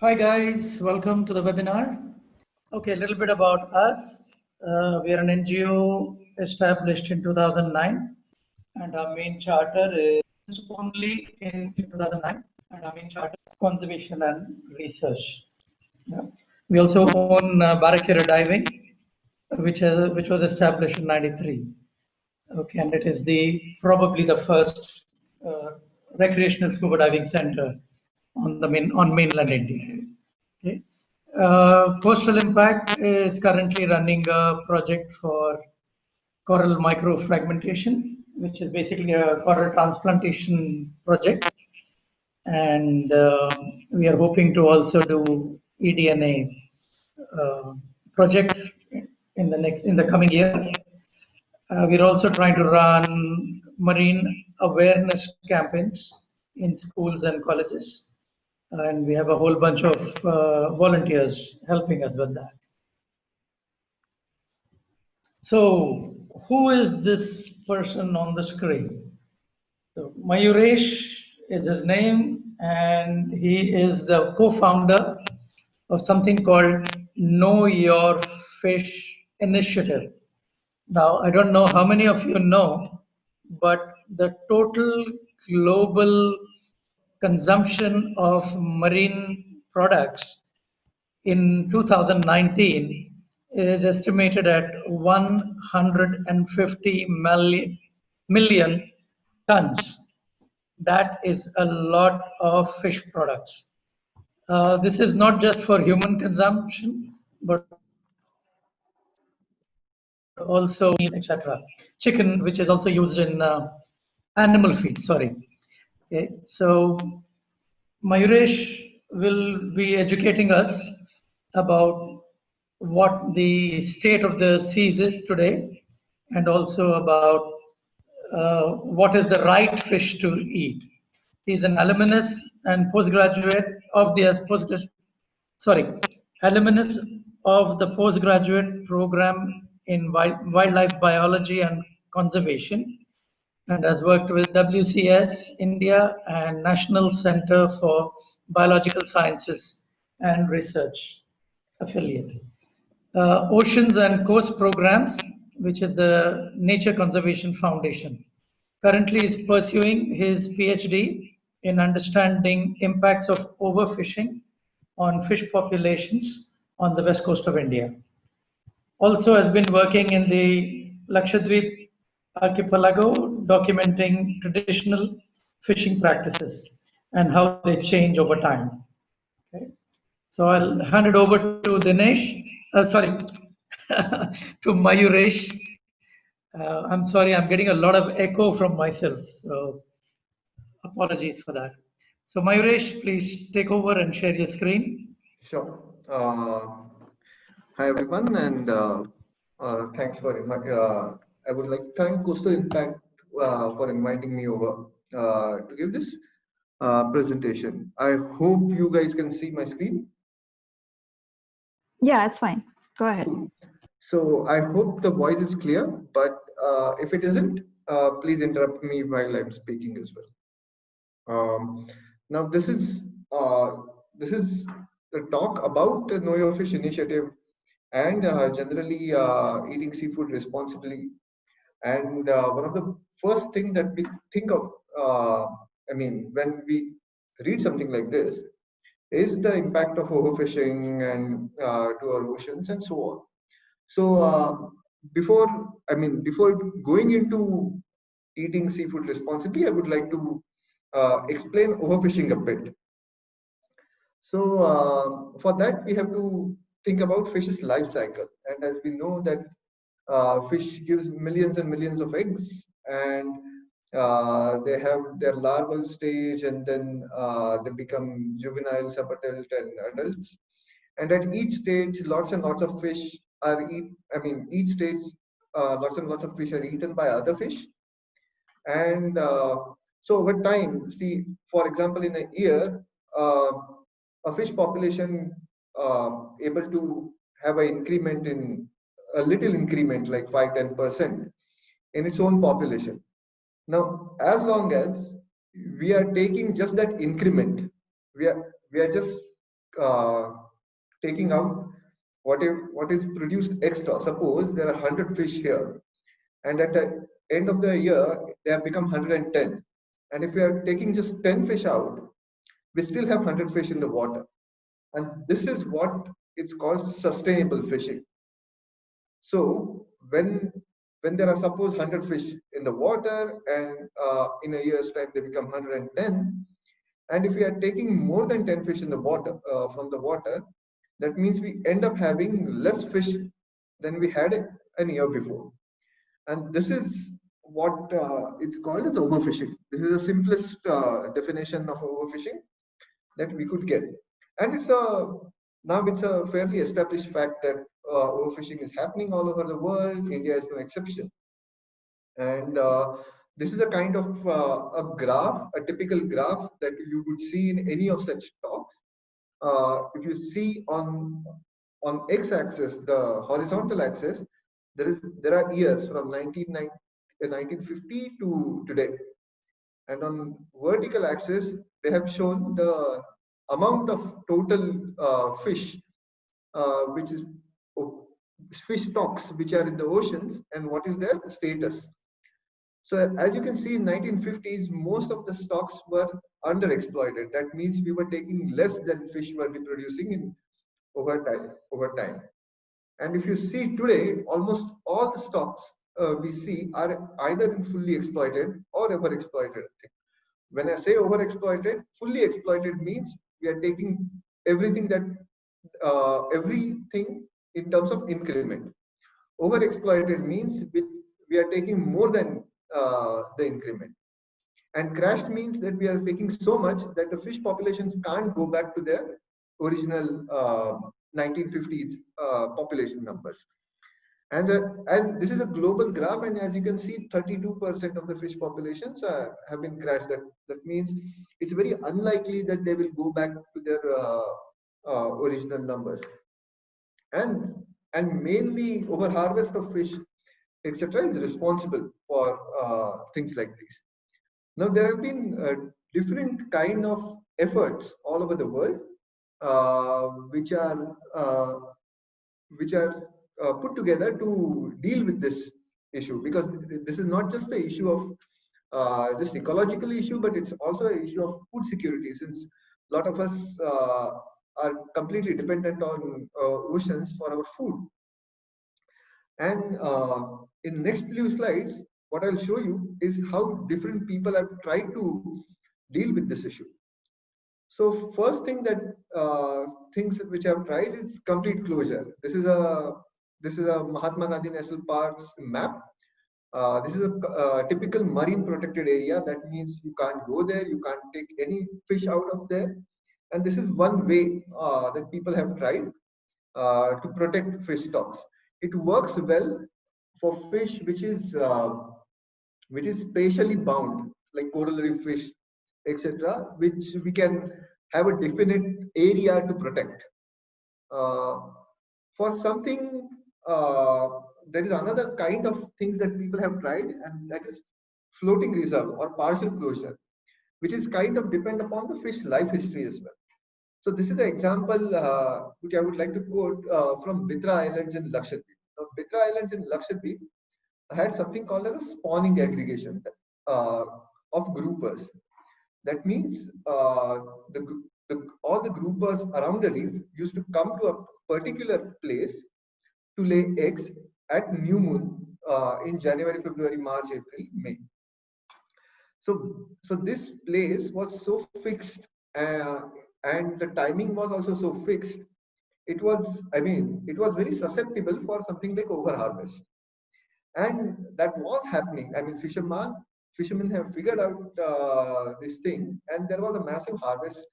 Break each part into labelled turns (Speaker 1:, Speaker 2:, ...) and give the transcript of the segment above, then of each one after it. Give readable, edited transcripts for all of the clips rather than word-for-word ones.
Speaker 1: Hi guys, welcome to the webinar. Okay, a little bit about us. We are an NGO established in 2009 and our main charter is only in 2009 and our main charter is conservation and research. Yeah. We also own Barracuda Diving, which was established in '93. Okay, and it is probably the first recreational scuba diving center on mainland India. Okay. Coastal Impact is currently running a project for coral microfragmentation, which is basically a coral transplantation project, and we are hoping to also do eDNA project in the coming year. We're also trying to run marine awareness campaigns in schools and colleges, and we have a whole bunch of volunteers helping us with that. So, who is this person on the screen? So, Mayuresh is his name, and he is the co-founder of something called Know Your Fish Initiative. Now, I don't know how many of you know, but the total global consumption of marine products in 2019 is estimated at 150 million tons. That is a lot of fish products. This is not just for human consumption, but also etc. Chicken, which is also used in animal feed. Sorry. Okay. So Mayuresh will be educating us about what the state of the seas is today, and also about what is the right fish to eat. He's an alumnus and postgraduate of the alumnus of the postgraduate program in wildlife biology and conservation, and has worked with WCS India and National Center for Biological Sciences and Research affiliate. Oceans and Coast Programs, which is the Nature Conservation Foundation. Currently is pursuing his PhD in understanding impacts of overfishing on fish populations on the west coast of India. Also has been working in the Lakshadweep archipelago, documenting traditional fishing practices and how they change over time. Okay. So I'll hand it over to Dinesh, to Mayuresh. I'm sorry, I'm getting a lot of echo from myself, so apologies for that. So Mayuresh, please take over and share your screen.
Speaker 2: Sure. Hi everyone, and thanks for I would like to thank Coastal Impact for inviting me over to give this presentation. I hope you guys can see my screen.
Speaker 3: Yeah, it's fine. Go ahead.
Speaker 2: Cool. So I hope the voice is clear, but if it isn't, please interrupt me while I'm speaking as well. Now this is the talk about the Know Your Fish initiative and generally eating seafood responsibly. And one of the first thing that we think of, when we read something like this, is the impact of overfishing and to our oceans and so on. So before going into eating seafood responsibly, I would like to explain overfishing a bit. So for that, we have to think about fish's life cycle. And as we know that fish gives millions and millions of eggs, and they have their larval stage, and then they become juvenile, subadult, and adults. And at each stage, lots and lots of fish are each stage, lots and lots of fish are eaten by other fish. And so over time, see, for example, in a year, a fish population able to have an increment in a little increment like 5-10% in its own population. Now, as long as we are taking just that increment, we are just taking out what is produced extra. Suppose there are 100 fish here, and at the end of the year they have become 110. And if we are taking just 10 fish out, we still have 100 fish in the water. And this is what it's called sustainable fishing. So when there are suppose 100 fish in the water, and in a year's time they become 110, and if we are taking more than 10 fish in the water from the water, that means we end up having less fish than we had an year before. And this is what it's called as overfishing. This is the simplest definition of overfishing that we could get. And now it's a fairly established fact that overfishing is happening all over the world. India is no exception. And this is a kind of a graph, a typical graph that you would see in any of such talks. If you see on x-axis, the horizontal axis, there are years from 1950 to today, and on vertical axis they have shown the amount of total fish, which is fish stocks which are in the oceans, and what is their status. So as you can see, in 1950s, most of the stocks were underexploited. That means we were taking less than fish were reproducing in over time. And if you see today, almost all the stocks we see are either fully exploited or overexploited. When I say overexploited, fully exploited means we are taking everything in terms of increment. Overexploited means we are taking more than the increment. And crashed means that we are taking so much that the fish populations can't go back to their original 1950s population numbers. And this is a global graph, and as you can see, 32% of the fish populations have been crashed. That means it's very unlikely that they will go back to their original numbers. And mainly over harvest of fish, etc., is responsible for things like these. Now there have been different kind of efforts all over the world, which are put together to deal with this issue, because this is not just the issue of just ecological issue, but it's also an issue of food security, since a lot of us are completely dependent on oceans for our food. And in next few slides, what I'll show you is how different people have tried to deal with this issue. So first thing that things which I've tried is complete closure. This is a Mahatma Gandhi National Park's map. This is a typical marine protected area. That means you can't go there, you can't take any fish out of there. And this is one way that people have tried to protect fish stocks. It works well for fish which is spatially bound, like coral reef fish, etc., which we can have a definite area to protect. For something, there is another kind of things that people have tried, and that is floating reserve or partial closure, which is kind of depend upon the fish life history as well. So this is an example which I would like to quote from Bitra Islands in Lakshadweep. Now, Bitra Islands in Lakshadweep had something called as a spawning aggregation of groupers. That means all the groupers around the reef used to come to a particular place to lay eggs at new moon in January, February, March, April, May. So this place was so fixed, and the timing was also so fixed. It was very susceptible for something like overharvest, and that was happening. I mean, fishermen have figured out this thing, and there was a massive harvest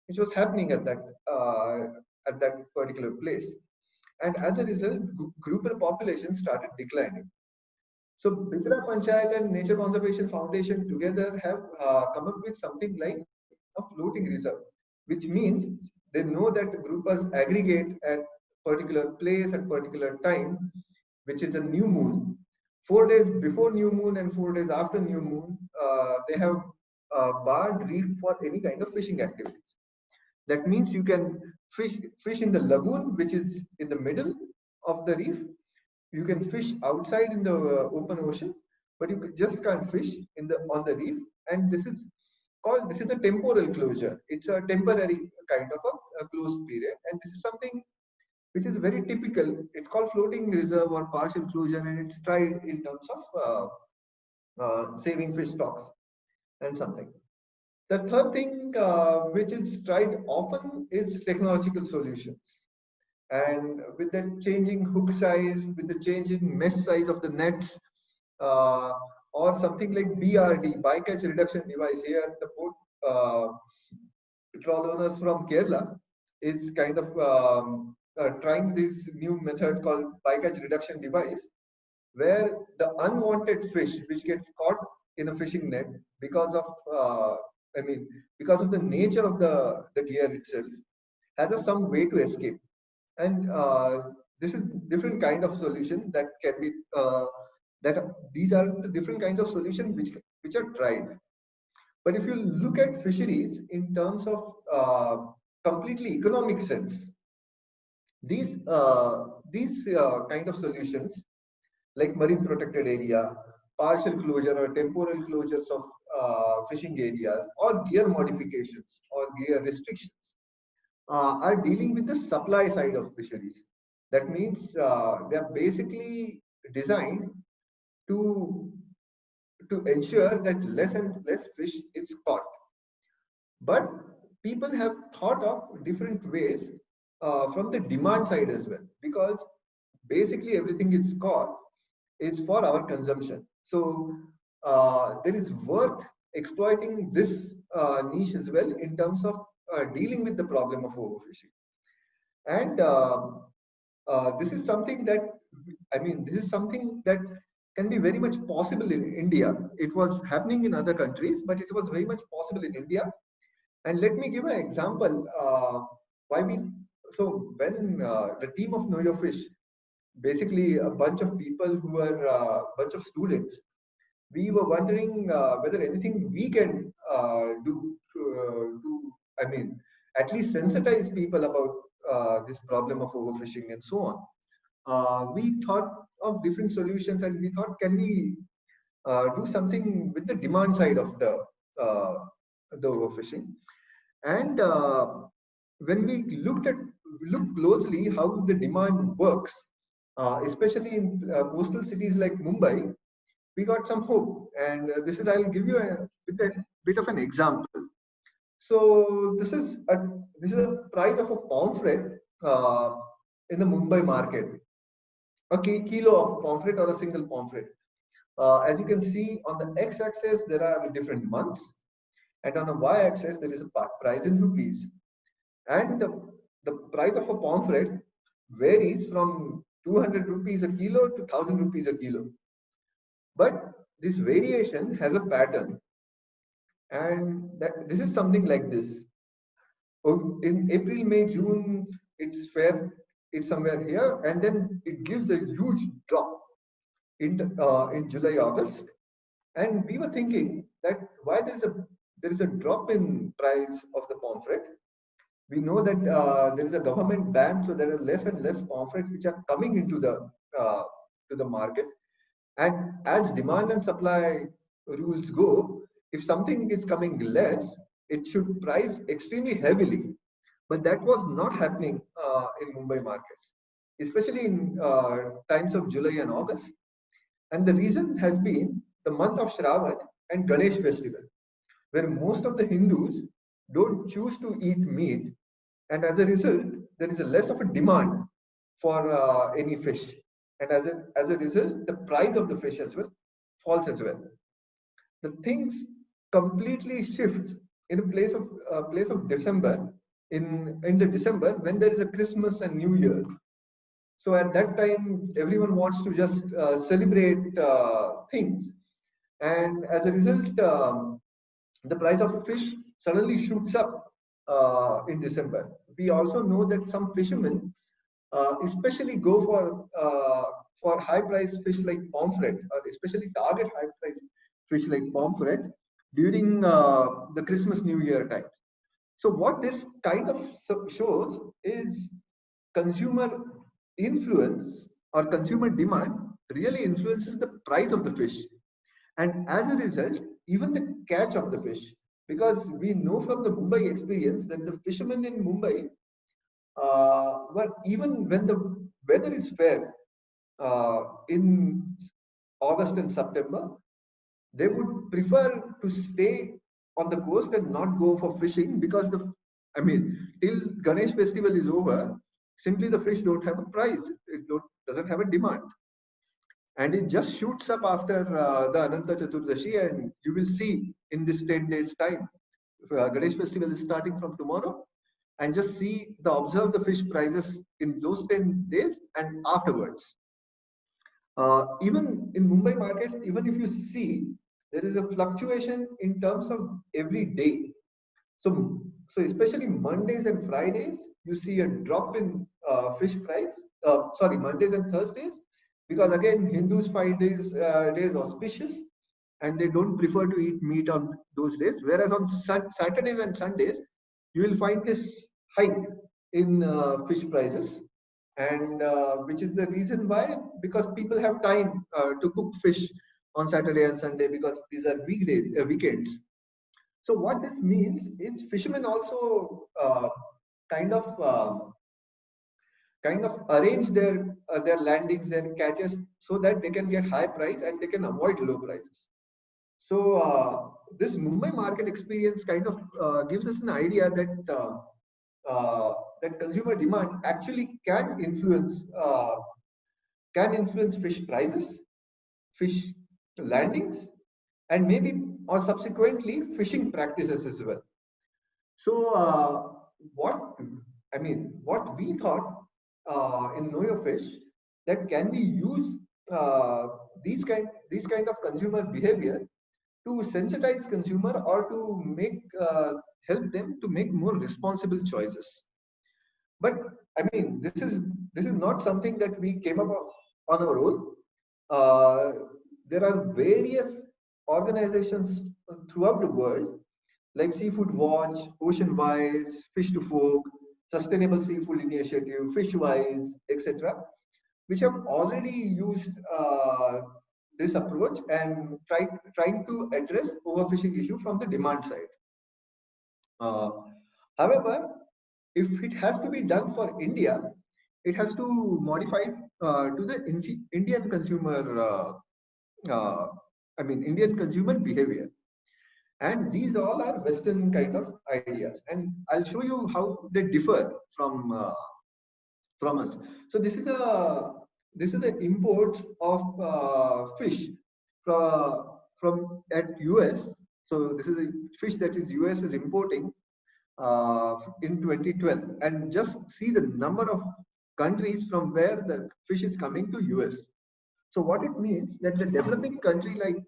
Speaker 2: which was happening at that particular place. And as a result, grouper populations started declining. So Bitra Panchayat and Nature Conservation Foundation together have come up with something like a floating reserve, which means they know that groupers aggregate at particular place at particular time, which is a new moon. 4 days before new moon and 4 days after new moon, they have barred reef for any kind of fishing activities. That means you can fish in the lagoon, which is in the middle of the reef. You can fish outside in the open ocean, but you just can't fish on the reef. And this is a temporal closure. It's a temporary kind of a closed period, and this is something which is very typical. It's called floating reserve or partial closure, and it's tried in terms of saving fish stocks and something. The third thing which is tried often is technological solutions. And with the changing hook size, with the changing mesh size of the nets, or something like BRD, bycatch reduction device. Here, the boat trawl owners from Kerala is kind of trying this new method called bycatch reduction device, where the unwanted fish which gets caught in a fishing net because of because of the nature of the gear itself has some way to escape. And this is different kind of solution that can be these are the different kinds of solutions which are tried. But if you look at fisheries in terms of completely economic sense, these kind of solutions like marine protected area, partial closure or temporal closures of fishing areas, or gear modifications or gear restrictions are dealing with the supply side of fisheries. That means they are basically designed to ensure that less and less fish is caught. But people have thought of different ways from the demand side as well, because basically everything is caught is for our consumption. So there is worth exploiting this niche as well in terms of dealing with the problem of overfishing. And this is something that can be very much possible in India. It was happening in other countries, but it was very much possible in India. And let me give an example. When the team of Know Your Fish, basically a bunch of people who were a bunch of students, we were wondering whether anything we can do to at least sensitize people about this problem of overfishing and so on. We thought of different solutions, and we thought, can we do something with the demand side of the overfishing? And when we looked closely how the demand works, especially in coastal cities like Mumbai, we got some hope. And I'll give you a bit of an example. So this is a price of a pomfret in the Mumbai market. A kilo of pomfret or a single pomfret. As you can see, on the x-axis there are different months, and on the y-axis there is a price in rupees. And the price of a pomfret varies from 200 rupees a kilo to 1000 rupees a kilo. But this variation has a pattern, and this is something like this. In April, May, June, it's somewhere here, and then it gives a huge drop in July, August. And we were thinking that why there is a drop in price of the pomfret. We know that there is a government ban, so there are less and less pomfrets which are coming into the market. And as demand and supply rules go, if something is coming less, it should price extremely heavily. But that was not happening in Mumbai markets, especially in times of July and August. And the reason has been the month of Shravan and Ganesh festival, where most of the Hindus don't choose to eat meat. And as a result, there is a less of a demand for any fish. And as a result, the price of the fish as well falls as well. The things completely shift in a place of December, in the December when there is a Christmas and New Year. So at that time, everyone wants to just celebrate things. And as a result, the price of fish suddenly shoots up in December. We also know that some fishermen especially go for high-priced fish like pomfret, or especially target high-priced fish like pomfret during the Christmas New Year times. So what this kind of shows is consumer influence or consumer demand really influences the price of the fish. And as a result, even the catch of the fish. Because we know from the Mumbai experience that the fishermen in Mumbai were, even when the weather is fair in August and September, they would prefer to stay on the coast and not go for fishing because till Ganesh festival is over, simply the fish don't have a price. It doesn't have a demand. And it just shoots up after the Ananta Chaturdashi, and you will see in this 10 days time. Ganesh festival is starting from tomorrow, and just see observe the fish prices in those 10 days and afterwards. Even in Mumbai markets, even if you see, there is a fluctuation in terms of every day. So especially Mondays and Fridays, you see a drop in fish price. Mondays and Thursdays, because again Hindus find these days auspicious, and they don't prefer to eat meat on those days. Whereas on Saturdays and Sundays, you will find this hike in fish prices, and which is the reason why, because people have time to cook fish on Saturday and Sunday, because these are weekends. So what this means is fishermen also kind of arrange their landings, their catches, so that they can get high price and they can avoid low prices. So this Mumbai market experience kind of gives us an idea that that consumer demand actually can influence fish prices, fish landings, and maybe or subsequently fishing practices as well. So what we thought in Know Your Fish, that can we use these kind of consumer behavior to sensitize consumer, or to make help them to make more responsible choices. But this is not something that we came up on our own. There are various organizations throughout the world, like Seafood Watch, Ocean Wise, Fish to Fork, Sustainable Seafood Initiative, Fishwise, etc., which have already used this approach and trying to address overfishing issue from the demand side. However, if it has to be done for India, it has to modify to the Indian consumer. Indian consumer behavior. And these all are Western kind of ideas, and I'll show you how they differ from us. So this is the imports of fish from at US. So this is a fish that is US is importing in 2012, and just see the number of countries from where the fish is coming to US. So what it means, that the developing country like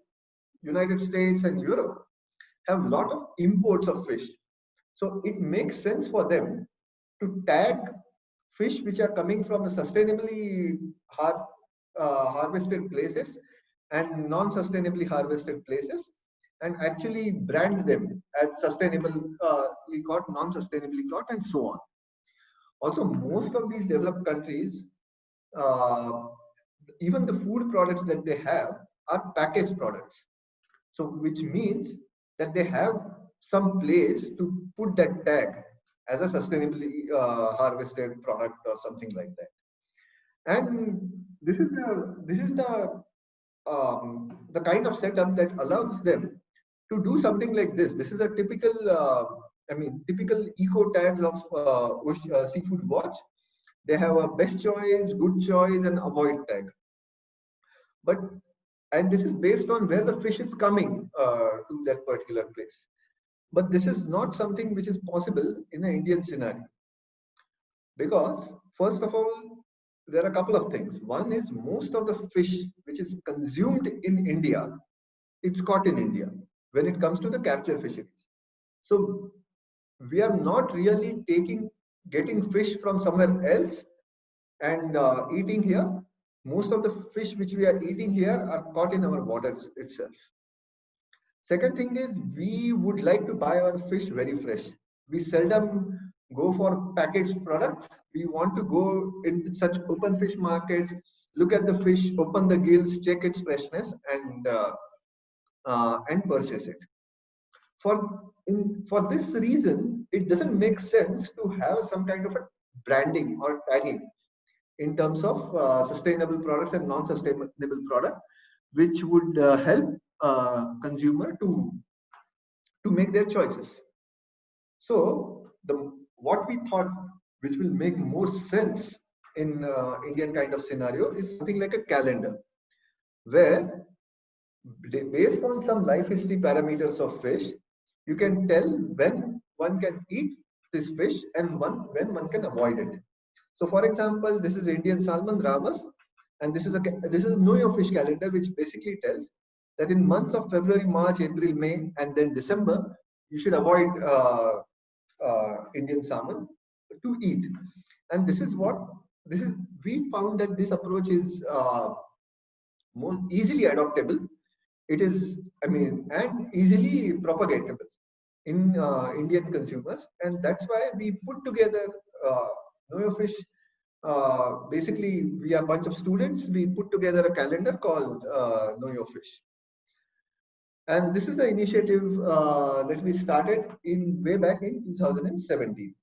Speaker 2: United States and Europe have a lot of imports of fish. So it makes sense for them to tag fish which are coming from the sustainably harvested places and non-sustainably harvested places, and actually brand them as sustainably caught, non-sustainably caught, and so on. Also, most of these developed countries, even the food products that they have are packaged products. So which means that they have some place to put that tag as a sustainably harvested product or something like that. And this is the kind of setup that allows them to do something like this. This is a typical typical eco tags of Seafood Watch. They have a best choice, good choice, and avoid tag. And this is based on where the fish is coming to that particular place. But this is not something which is possible in an Indian scenario. Because first of all, there are a couple of things. One is, most of the fish which is consumed in India, it's caught in India when it comes to the capture fisheries. So we are not really getting fish from somewhere else and eating here. Most of the fish which we are eating here are caught in our waters itself. Second thing is, we would like to buy our fish very fresh. We seldom go for packaged products. We want to go in such open fish markets, look at the fish, open the gills, check its freshness, and purchase it. For this reason, it doesn't make sense to have some kind of a branding or tagging in terms of sustainable products and non-sustainable product, which would help consumer to make their choices. So what we thought, which will make more sense in Indian kind of scenario, is something like a calendar, where based on some life history parameters of fish, you can tell when one can eat this fish and when one can avoid it. So, for example, this is Indian salmon Rawas, and this is Know Your Fish calendar, which basically tells that in months of February, March, April, May, and then December, you should avoid Indian salmon to eat. And we found that this approach is more easily adoptable. It is, and easily propagatable in Indian consumers, and that's why we put together Know Your Fish. Basically, we are a bunch of students. We put together a calendar called Know Your Fish, and this is the initiative that we started way back in 2017.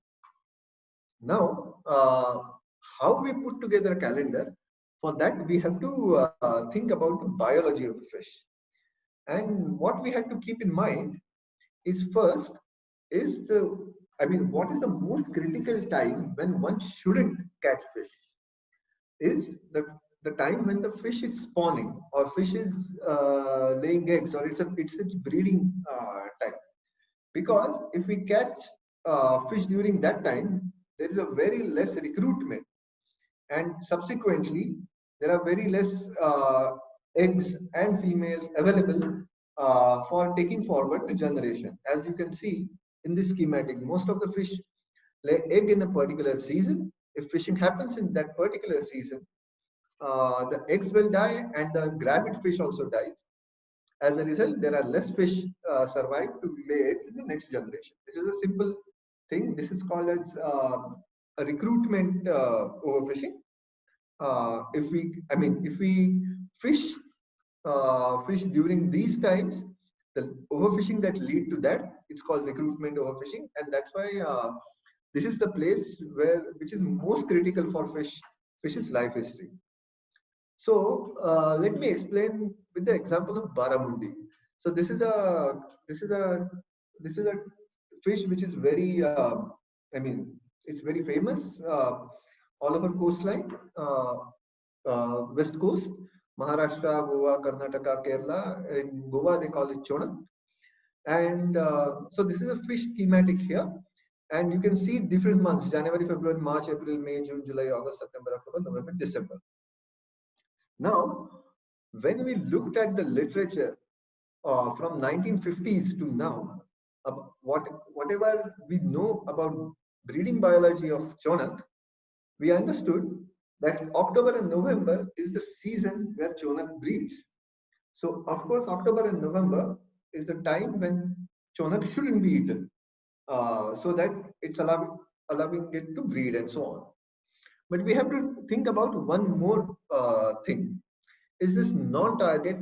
Speaker 2: Now, how we put together a calendar? For that, we have to think about the biology of the fish. And what we have to keep in mind is first, what is the most critical time when one shouldn't catch fish? Is the time when the fish is spawning, or fish is laying eggs, or it's its breeding time. Because if we catch fish during that time, there is a very less recruitment, and subsequently there are very less eggs and females available for taking forward to generation. As you can see in this schematic, most of the fish lay egg in a particular season. If fishing happens in that particular season, the eggs will die and the gravid fish also dies. As a result, there are less fish survive to lay eggs in the next generation. This is a simple thing. This is called as a recruitment overfishing. If we fish during these times, the overfishing that lead to that, it's called recruitment overfishing, and that's why this is the place which is most critical for fish's life history. So let me explain with the example of barramundi. So this is a fish which is very it's very famous all over coastline, west coast, Maharashtra, Goa, Karnataka, Kerala. In Goa, they call it chonak. And so this is a fish schematic here. And you can see different months: January, February, March, April, May, June, July, August, September, October, November, December. Now, when we looked at the literature from 1950s to now, whatever we know about breeding biology of chonak, we understood that October and November is the season where chonak breeds. So, of course, October and November is the time when chonak shouldn't be eaten, so that it's allowing it to breed and so on. But we have to think about one more thing: is this non-target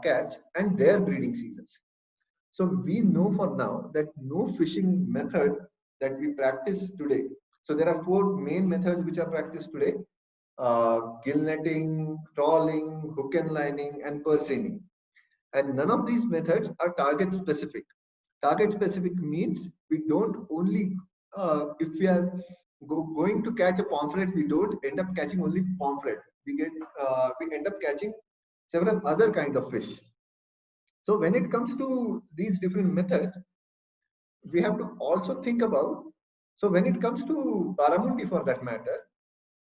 Speaker 2: catch and their breeding seasons. So we know for now that no fishing method that we practice today. So there are 4 main methods which are practiced today: gill netting, trawling, hook and lining, and purse seining. And none of these methods are target specific. Target specific means we don't only, if we are going to catch a pomfret, we don't end up catching only pomfret. We end up catching several other kind of fish. So when it comes to these different methods, we have to also think about, so when it comes to barramundi for that matter,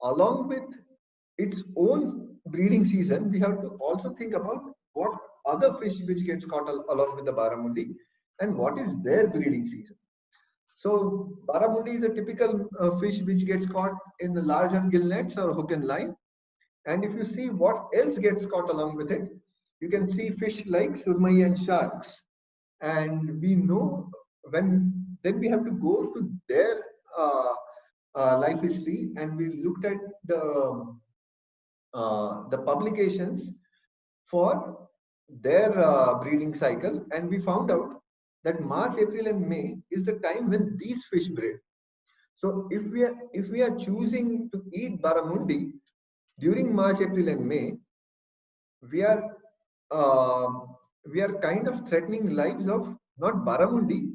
Speaker 2: along with its own breeding season, we have to also think about what other fish which gets caught along with the barramundi and what is their breeding season. So barramundi is a typical fish which gets caught in the larger gill nets or hook and line. And if you see what else gets caught along with it, you can see fish like surmai and sharks. And we know when then we have to go to their life history, and we looked at the publications for their breeding cycle, and we found out that March, April, and May is the time when these fish breed. So if we are choosing to eat barramundi during March, April, and May, we are uh, we are kind of threatening lives of not barramundi,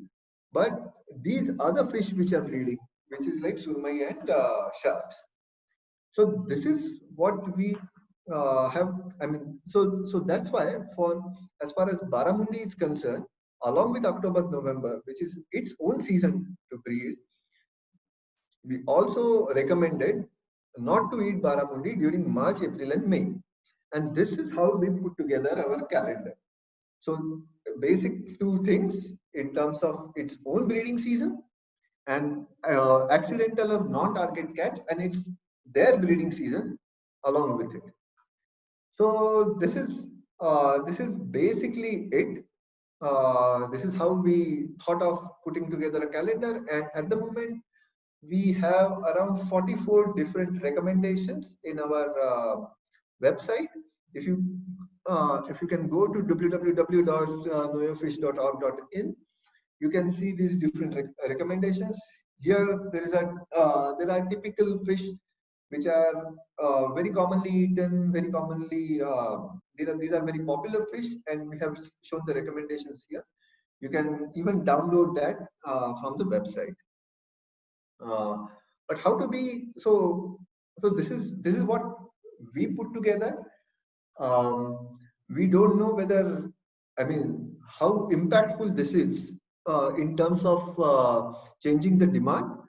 Speaker 2: but these other fish which are breeding, which is like surmai and sharks. So this is what we have. I mean, so that's why, for as far as barramundi is concerned, along with October, November, which is its own season to breed, we also recommended not to eat barramundi during March, April, and May. And this is how we put together our calendar. So basic two things in terms of its own breeding season, and accidental or non-target catch, and it's their breeding season along with it. So this is basically it. This is how we thought of putting together a calendar, and at the moment we have around 44 different recommendations in our website. If you can go to www.knowyourfish.org.in, you can see these different recommendations. Here there are typical fish which are very commonly eaten, very commonly these are very popular fish, and we have shown the recommendations here. You can even download that from the website. But how to be so this is what we put together. We don't know whether, I mean, how impactful this is in terms of changing the demand,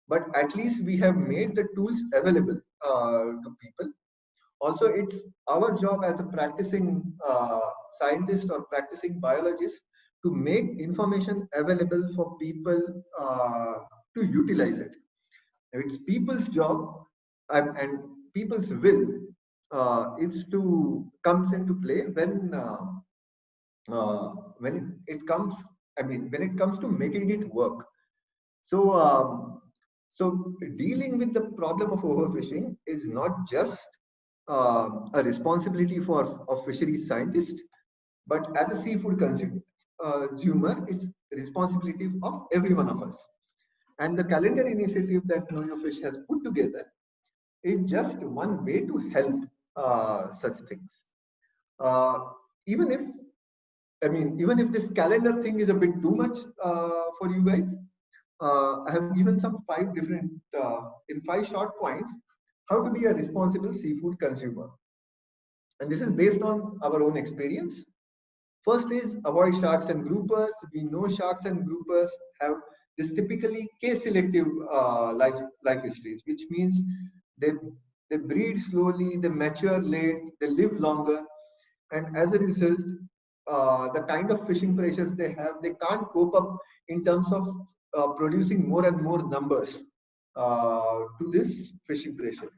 Speaker 2: but at least we have made the tools available to people. Also, it's our job as a practicing scientist or practicing biologist to make information available for people to utilize it. It's people's job, and people's will is to comes into play when it comes. I mean, when it comes to making it work. So so dealing with the problem of overfishing is not just a responsibility for of fisheries scientists, but as a seafood consumer, it's the responsibility of every one of us. And the calendar initiative that Know Your Fish has put together is just one way to help such things. Even if, I mean, even if this calendar thing is a bit too much for you guys, I have given some 5 different, in 5 short points, how to be a responsible seafood consumer. And this is based on our own experience. First is avoid sharks and groupers. We know sharks and groupers have this typically case selective life histories, which means they breed slowly, they mature late, they live longer, and as a result, the kind of fishing pressures they have, they can't cope up in terms of producing more and more numbers to this fishing pressure.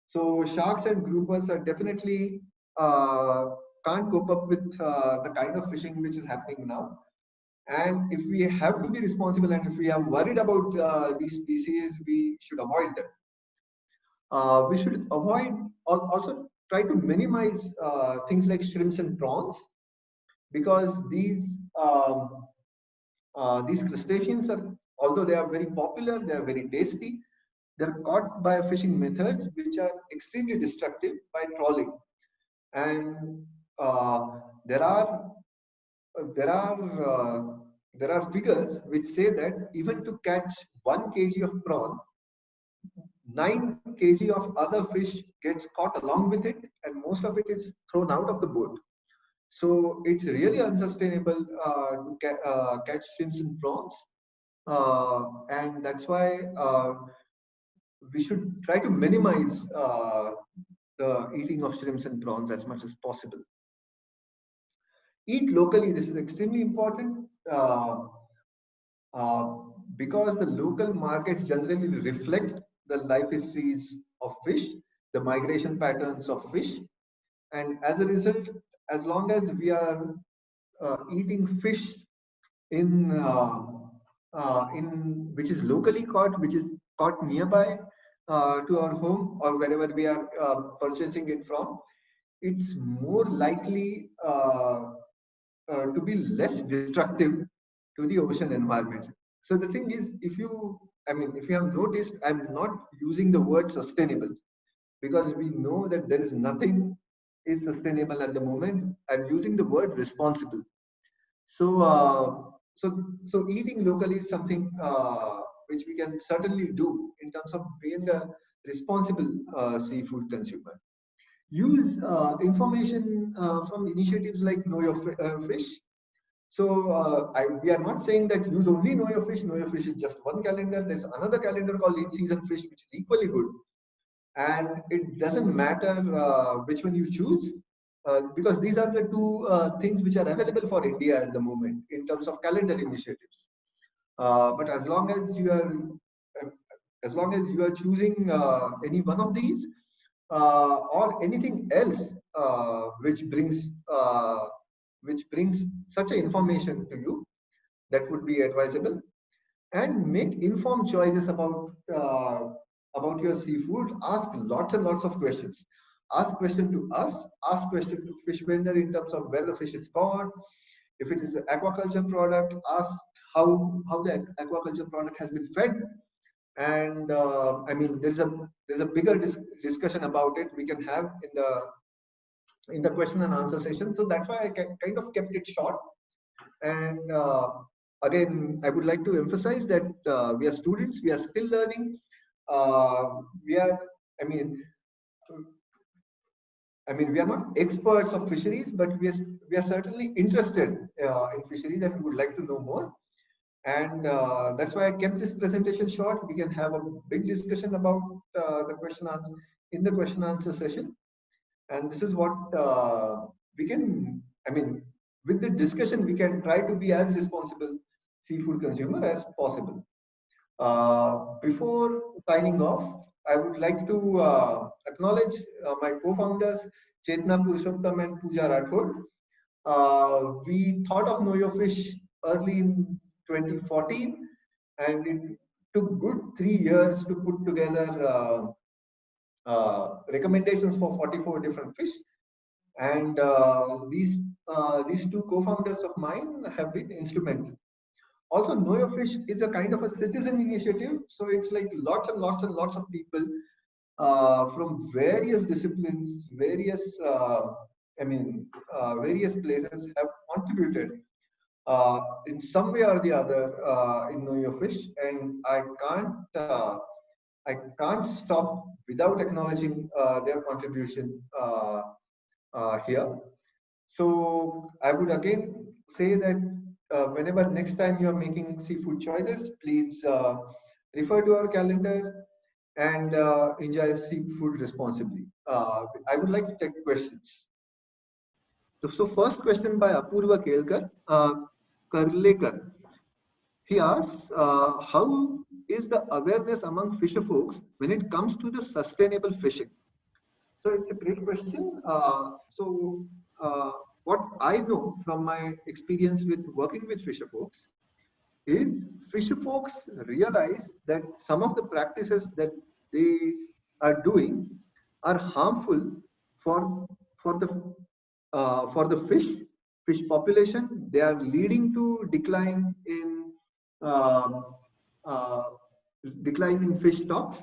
Speaker 2: So sharks and groupers are definitely can't cope up with the kind of fishing which is happening now. And if we have to be responsible, and if we are worried about these species, we should avoid them. We should avoid, also try to minimize things like shrimps and prawns, because these crustaceans are, although they are very popular, they are very tasty, they're caught by fishing methods which are extremely destructive by trawling. And there are figures which say that even to catch 1 kg of prawn, 9 kg of other fish gets caught along with it, and most of it is thrown out of the boat. So it's really unsustainable to catch shrimps and prawns, and that's why we should try to minimize the eating of shrimps and prawns as much as possible. Eat locally. This is extremely important because the local markets generally reflect the life histories of fish, the migration patterns of fish, and as a result, as long as we are eating fish in which is locally caught, which is caught nearby to our home or wherever we are purchasing it from, it's more likely to be less destructive to the ocean environment. So the thing is, if you have noticed, I'm not using the word sustainable because we know that there is nothing is sustainable at the moment. I'm using the word responsible. So, so eating locally is something which we can certainly do in terms of being a responsible seafood consumer. Use information from initiatives like Know Your Fish. So we are not saying that use only Know Your Fish. Know Your Fish is just one calendar. There's another calendar called In Season Fish, which is equally good. And it doesn't matter which one you choose, because these are the two things which are available for India at the moment in terms of calendar initiatives. But as long as you are choosing any one of these or anything else which brings such an information to you, that would be advisable. And make informed choices about your seafood. Ask lots and lots of questions. Ask question to us, ask question to fish vendor in terms of where the fish is caught. If it is an aquaculture product, ask how the aquaculture product has been fed. And I mean, there's a bigger discussion about it we can have in the question and answer session. So that's why I kind of kept it short. And again, I would like to emphasize that we are students, we are still learning. We are not experts of fisheries, but we are certainly interested in fisheries and we would like to know more. And that's why I kept this presentation short. We can have a big discussion about the question answer in the question answer session. And this is what we can, with the discussion, we can try to be as responsible seafood consumer as possible. Before signing off, I would like to acknowledge my co-founders, Chetna Purushottam and Pooja Rathod. We thought of Know Your Fish early in 2014, and it took good 3 years to put together recommendations for 44 different fish. And these two co-founders of mine have been instrumental. Also, Know Your Fish is a kind of a citizen initiative. So it's like lots and lots and lots of people from various disciplines, various places have contributed in some way or the other in Know Your Fish. And I can't stop without acknowledging their contribution here. So I would again say that whenever next time you are making seafood choices, please refer to our calendar and enjoy seafood responsibly. I would like to take questions. So first question by Apurva Karlekar. He asks, how is the awareness among fisher folks when it comes to the sustainable fishing? So it's a great question. What I know from my experience with working with fisher folks is fisher folks realize that some of the practices that they are doing are harmful for the fish population. They are leading to decline in fish stocks,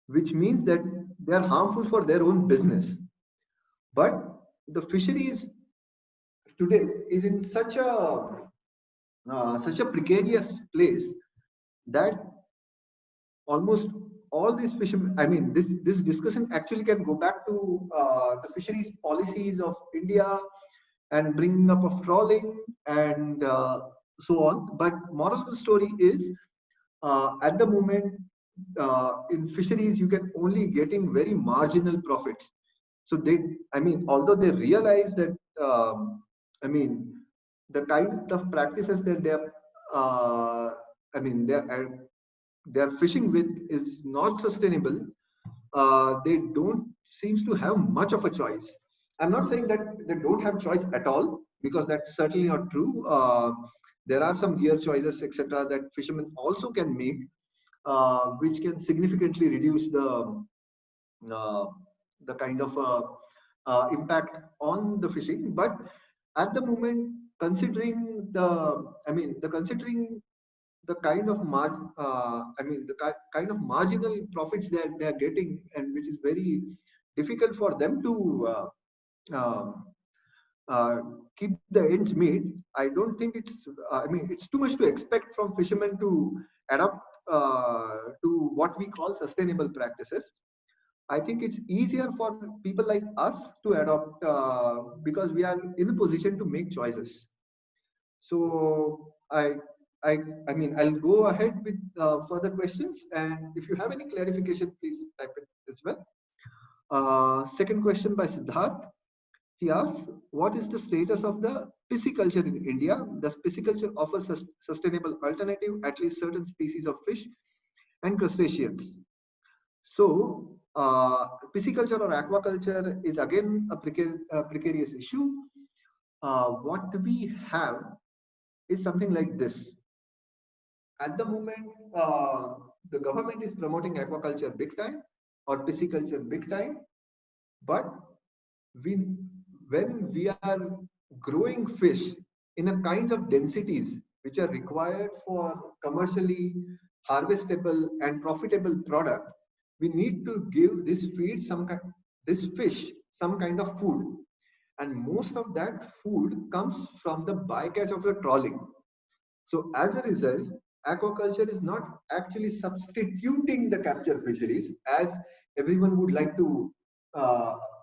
Speaker 2: which means that they are harmful for their own business. But the fisheries today is in such a precarious place that almost all these fishermen, this discussion actually can go back to the fisheries policies of India and bringing up of trawling and so on. But moral of the story is, at the moment, in fisheries, you can only get in very marginal profits. So although they realize that, the kind of practices that they're fishing with is not sustainable. They don't seems to have much of a choice. I'm not saying that they don't have choice at all, because that's certainly not true. There are some gear choices, etc., that fishermen also can make, which can significantly reduce uh, the kind of impact on the fishing. But at the moment, considering considering the kind of kind of marginal profits that they are getting, and which is very difficult for them to um, uh, keep the ends meet. I don't think it's too much to expect from fishermen to adapt to what we call sustainable practices. I think it's easier for people like us to adopt because we are in a position to make choices. So I'll go ahead with further questions, and if you have any clarification, please type it as well. Second question by Siddharth. He asks, what is the status of the pisciculture in India? Does pisciculture offer sustainable alternative, at least certain species of fish and crustaceans? So, pisciculture or aquaculture is again a precarious issue. What we have is something like this. At the moment, the government is promoting aquaculture big time or pisciculture big time, but when we are growing fish in a kind of densities which are required for commercially harvestable and profitable product, we need to give this fish some kind of food, and most of that food comes from the bycatch of the trawling. So as a result, aquaculture is not actually substituting the capture fisheries as everyone would like to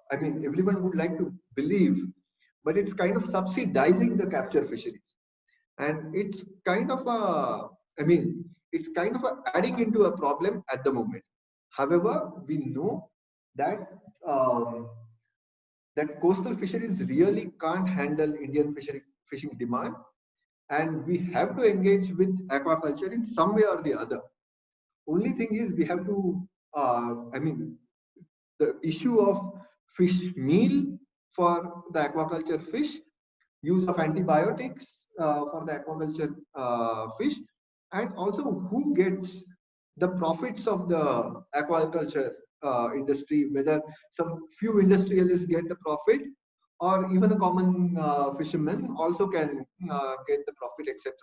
Speaker 2: everyone would like to believe, but it's kind of subsidizing the capture fisheries, and it's kind of adding into a problem at the moment. However, we know that that coastal fisheries really can't handle Indian fishing demand, and we have to engage with aquaculture in some way or the other. Only thing is we have to the issue of fish meal for the aquaculture fish, use of antibiotics for the aquaculture fish, and also who gets the profits of the aquaculture industry, whether some few industrialists get the profit, or even a common fisherman also can get the profit, etc.,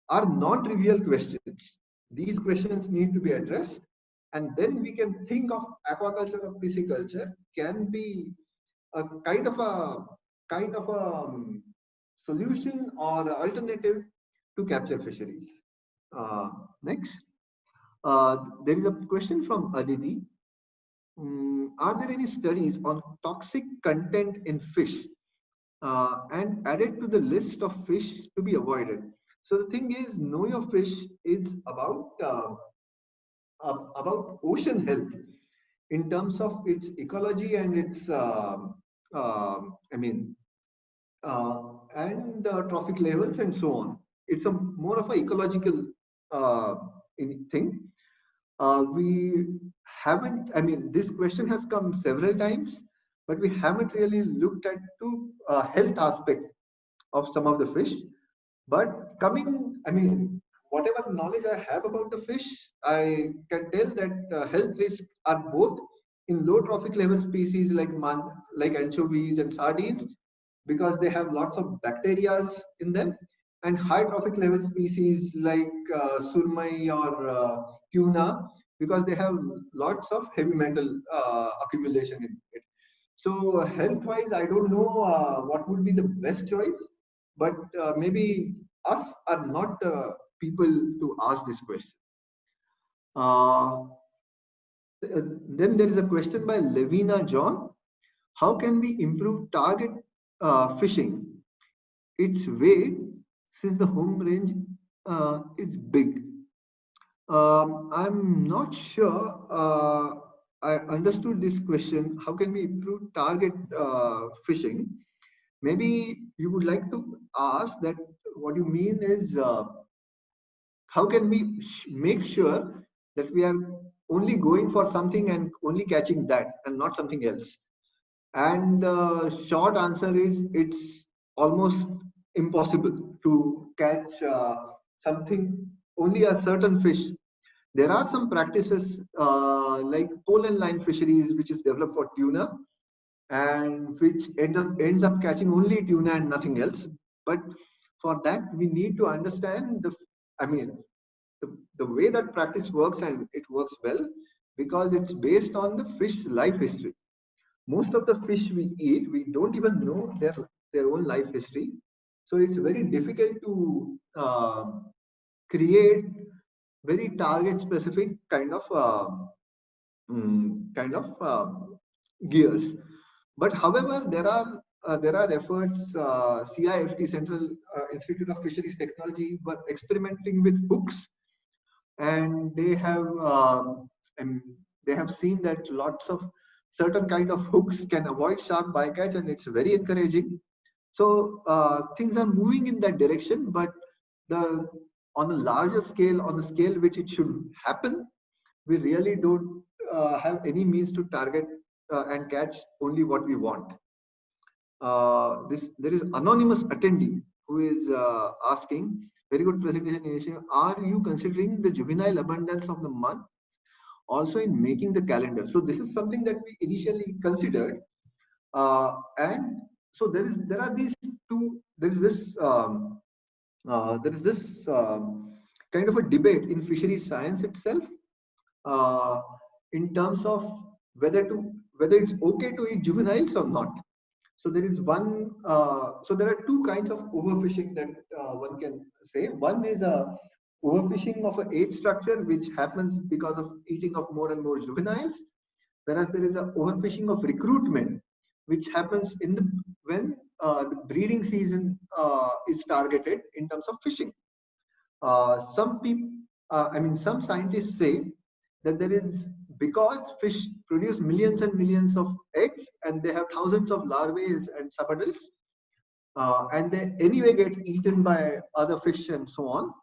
Speaker 2: are not trivial questions. These questions need to be addressed, and then we can think of aquaculture or pisciculture can be a kind of a solution or alternative to capture fisheries. Next, there is a question from Aditi. Are there any studies on toxic content in fish and added to the list of fish to be avoided? So the thing is, Know Your Fish is about ocean health in terms of its ecology and its and trophic levels and so on. It's a more of a ecological thing. We haven't, this question has come several times, but we haven't really looked at the health aspect of some of the fish. But whatever knowledge I have about the fish, I can tell that health risks are both in low trophic level species like anchovies and sardines, because they have lots of bacteria in them, and high trophic level species like surmai or tuna, because they have lots of heavy metal accumulation in it. So health wise, I don't know what would be the best choice, but maybe us are not people to ask this question. Then there is a question by Levina John. How can we improve target fishing? Its weight, since the home range is big. I'm not sure I understood this question. How can we improve target fishing? Maybe you would like to ask that what you mean is how can we make sure that we are only going for something and only catching that and not something else? And the short answer is it's almost impossible to catch something, only a certain fish. There are some practices like pole and line fisheries, which is developed for tuna, and which ends up catching only tuna and nothing else. But for that, we need to understand the way that practice works, and it works well because it's based on the fish life history. Most of the fish we eat, we don't even know their own life history. So it's very difficult to create very target specific kind of gears. But however, there are efforts. CIFT, Central Institute of Fisheries Technology, were experimenting with hooks, and and they have seen that lots of certain kind of hooks can avoid shark bycatch, and it's very encouraging. So things are moving in that direction, but on a larger scale, on the scale which it should happen, we really don't have any means to target and catch only what we want. There is anonymous attendee who is asking, very good presentation initiative. Are you considering the juvenile abundance of the month also in making the calendar? So this is something that we initially considered, and so there are these two. There is this kind of a debate in fisheries science itself in terms of whether it's okay to eat juveniles or not. So there is one. So there are two kinds of overfishing that one can say. One is a overfishing of an age structure, which happens because of eating of more and more juveniles, whereas there is an overfishing of recruitment, which happens when the breeding season is targeted in terms of fishing. Some scientists say that there is, because fish produce millions and millions of eggs and they have thousands of larvae and subadults, and they anyway get eaten by other fish and so on.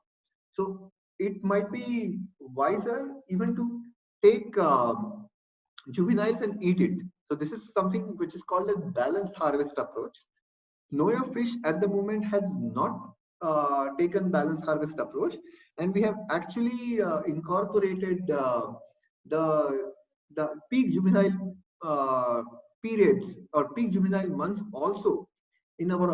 Speaker 2: So it might be wiser even to take juveniles and eat it. So this is something which is called a balanced harvest approach. Noya Fish at the moment has not taken balanced harvest approach, and we have actually incorporated the peak juvenile periods or peak juvenile months also in our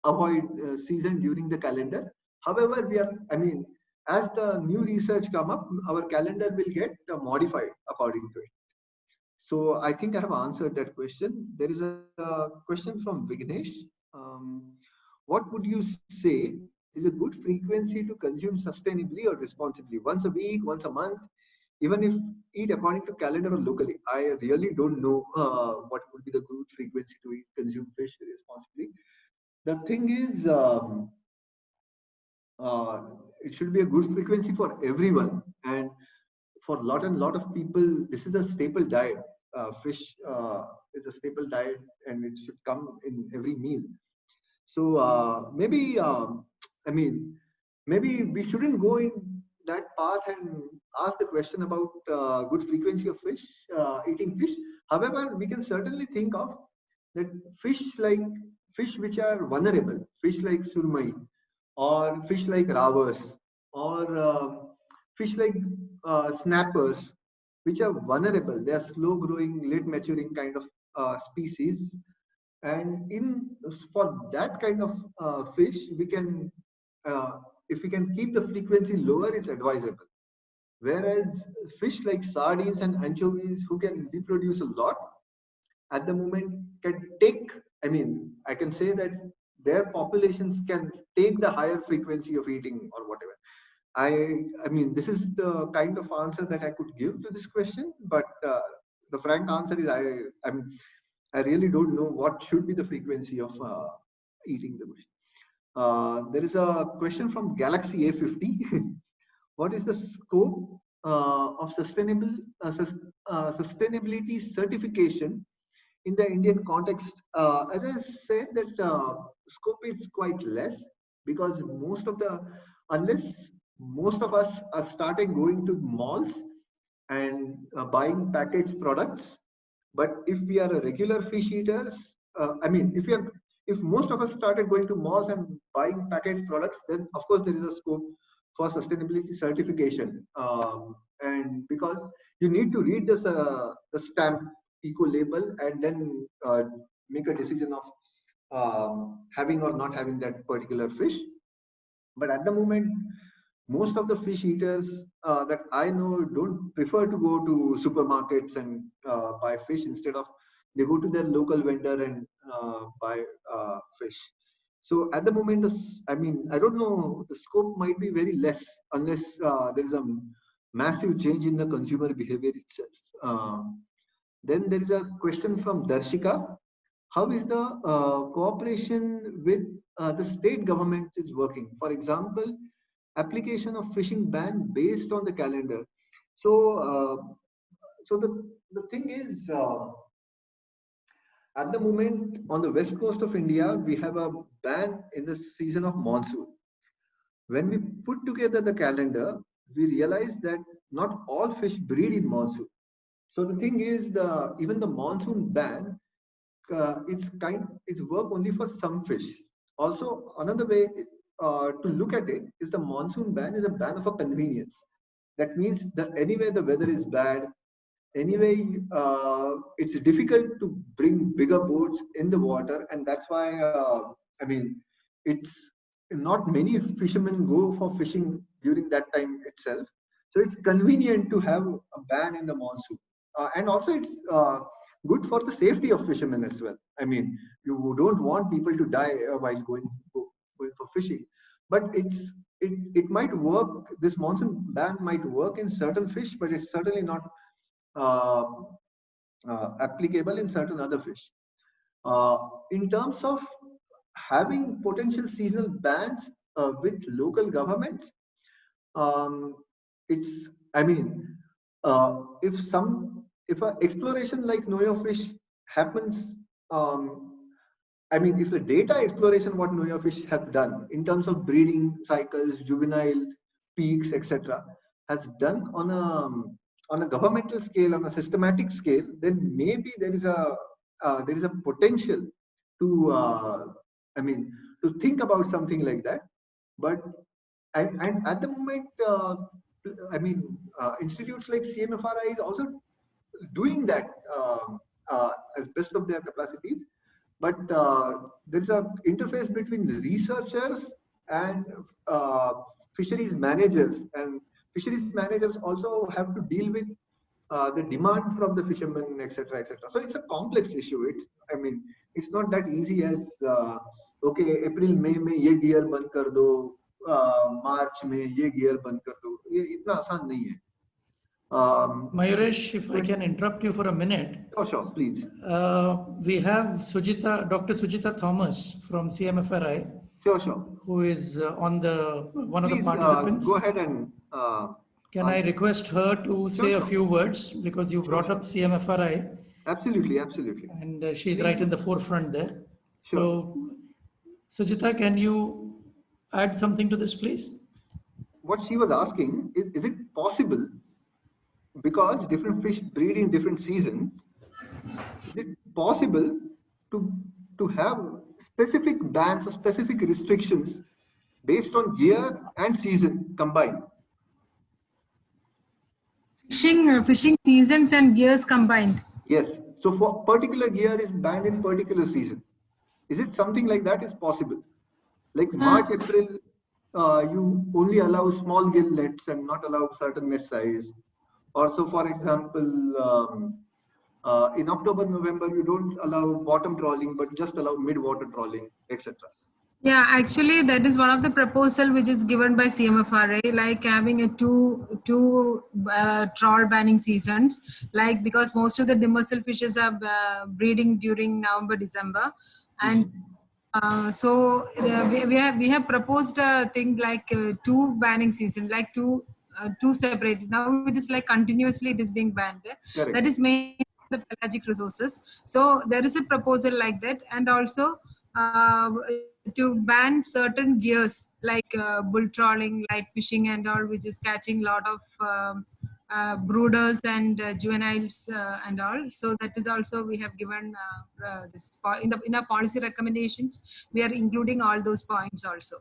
Speaker 2: avoid season during the calendar. However, as the new research come up, our calendar will get modified according to it. So I think I have answered that question. There is a question from Vignesh. What would you say is a good frequency to consume sustainably or responsibly? Once a week, once a month, even if eat according to calendar or locally? I really don't know what would be the good frequency to consume fish responsibly. The thing is, it should be a good frequency for everyone, and for a lot of people, this is a staple diet. Fish is a staple diet, and it should come in every meal. So maybe we shouldn't go in that path and ask the question about good frequency of fish, eating fish. However, we can certainly think of that fish which are vulnerable, fish like surmai, or fish like ravas, or fish like snappers, which are vulnerable. They are slow growing, late maturing kind of species. And for that kind of fish, we can, if we can keep the frequency lower, it's advisable. Whereas fish like sardines and anchovies, who can reproduce a lot, at the moment can take, I can say that their populations can take the higher frequency of eating or whatever. This is the kind of answer that I could give to this question, but the frank answer is I really don't know what should be the frequency of eating the fish. There is a question from Galaxy A50. What is the scope of sustainability certification in the Indian context? As I said, that scope is quite less, because unless most of us are starting going to malls and buying packaged products. But if we are a regular fish eaters, if most of us started going to malls and buying packaged products, then of course there is a scope for sustainability certification. And because you need to read this, the stamp eco label and then make a decision of having or not having that particular fish. But at the moment, most of the fish eaters that I know don't prefer to go to supermarkets and buy fish. Instead of, they go to their local vendor and buy fish. So at the moment, I mean, I don't know, the scope might be very less unless there is a massive change in the consumer behavior itself. Then there is a question from Darshika. How is the cooperation with the state governments is working? For example, application of fishing ban based on the calendar. So, so the thing is, at the moment on the west coast of India, we have a ban in the season of monsoon. When we put together the calendar, we realize that not all fish breed in monsoon. So the thing is, even the monsoon ban, it's work only for some fish. Also, another way to look at it is the monsoon ban is a ban of a convenience. That means that anyway the weather is bad, anyway it's difficult to bring bigger boats in the water, and that's why I mean, it's not many fishermen go for fishing during that time itself. So it's convenient to have a ban in the monsoon, and also it's good for the safety of fishermen as well. I mean, you don't want people to die while going for fishing, but it might work. This monsoon ban might work in certain fish, but it's certainly not uh, applicable in certain other fish. In terms of having potential seasonal bans with local governments, it's, I mean, if an exploration like Noyo fish happens, I mean, if the data exploration what Noyo fish have done in terms of breeding cycles, juvenile peaks, etc., has done on a governmental scale, on a systematic scale, then maybe there is a potential to I mean, to think about something like that. But and at the moment, I mean, institutes like CMFRI is also doing that as best of their capacities. But there is a interface between the researchers and fisheries managers, and fisheries managers also have to deal with the demand from the fishermen, etc., etc. So it's a complex issue. It's, I mean, it's not that easy as okay, April में ये gear बंद कर दो, March में ये gear बंद कर दो. ये इतना आसान नहीं है.
Speaker 1: Mayuresh, if I can interrupt you for a minute.
Speaker 2: Oh, sure, please.
Speaker 1: We have Dr. Sujita Thomas from CMFRI.
Speaker 2: Sure, sure.
Speaker 1: Who is one of
Speaker 2: please,
Speaker 1: the participants.
Speaker 2: Go ahead and.
Speaker 1: Can I request her to say a few words, because you brought up CMFRI?
Speaker 2: Absolutely, absolutely.
Speaker 1: And she's right in the forefront there. Sure. So, Sujita, can you add something to this, please?
Speaker 2: What she was asking is it possible, because different fish breed in different seasons, is it possible to have specific bans or specific restrictions based on year and season combined?
Speaker 3: Fishing seasons and gears combined.
Speaker 2: Yes. So for particular gear is banned in particular season. Is it something like that is possible? Like March, April, you only allow small gillnets and not allow certain mesh size. Also, for example, in October, November, you don't allow bottom trawling, but just allow mid-water trawling, etc.
Speaker 3: Yeah, actually, that is one of the proposal which is given by CMFRA, like having a two trawl banning seasons, like because most of the demersal fishes are breeding during November, December, and so we have proposed a thing like two banning seasons, like two separate. Now it is like continuously it is being banned.
Speaker 2: Correct.
Speaker 3: That is mainly the pelagic resources. So there is a proposal like that, and also to ban certain gears like bull trawling, light fishing and all, which is catching a lot of brooders and juveniles and all. So that is also we have given this in our policy recommendations. We are including all those points also.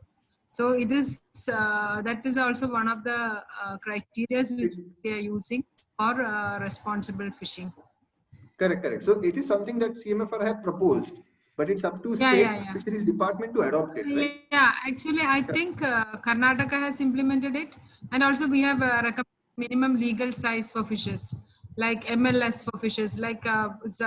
Speaker 3: So it is that is also one of the criteria which we are using for responsible fishing.
Speaker 2: Correct, correct. So it is something that CMFR have proposed, but it's up to state fisheries department to adopt it, right?
Speaker 3: Yeah, actually, I think Karnataka has implemented it, and also we have recommended minimum legal size for fishes, like MLS for fishes, like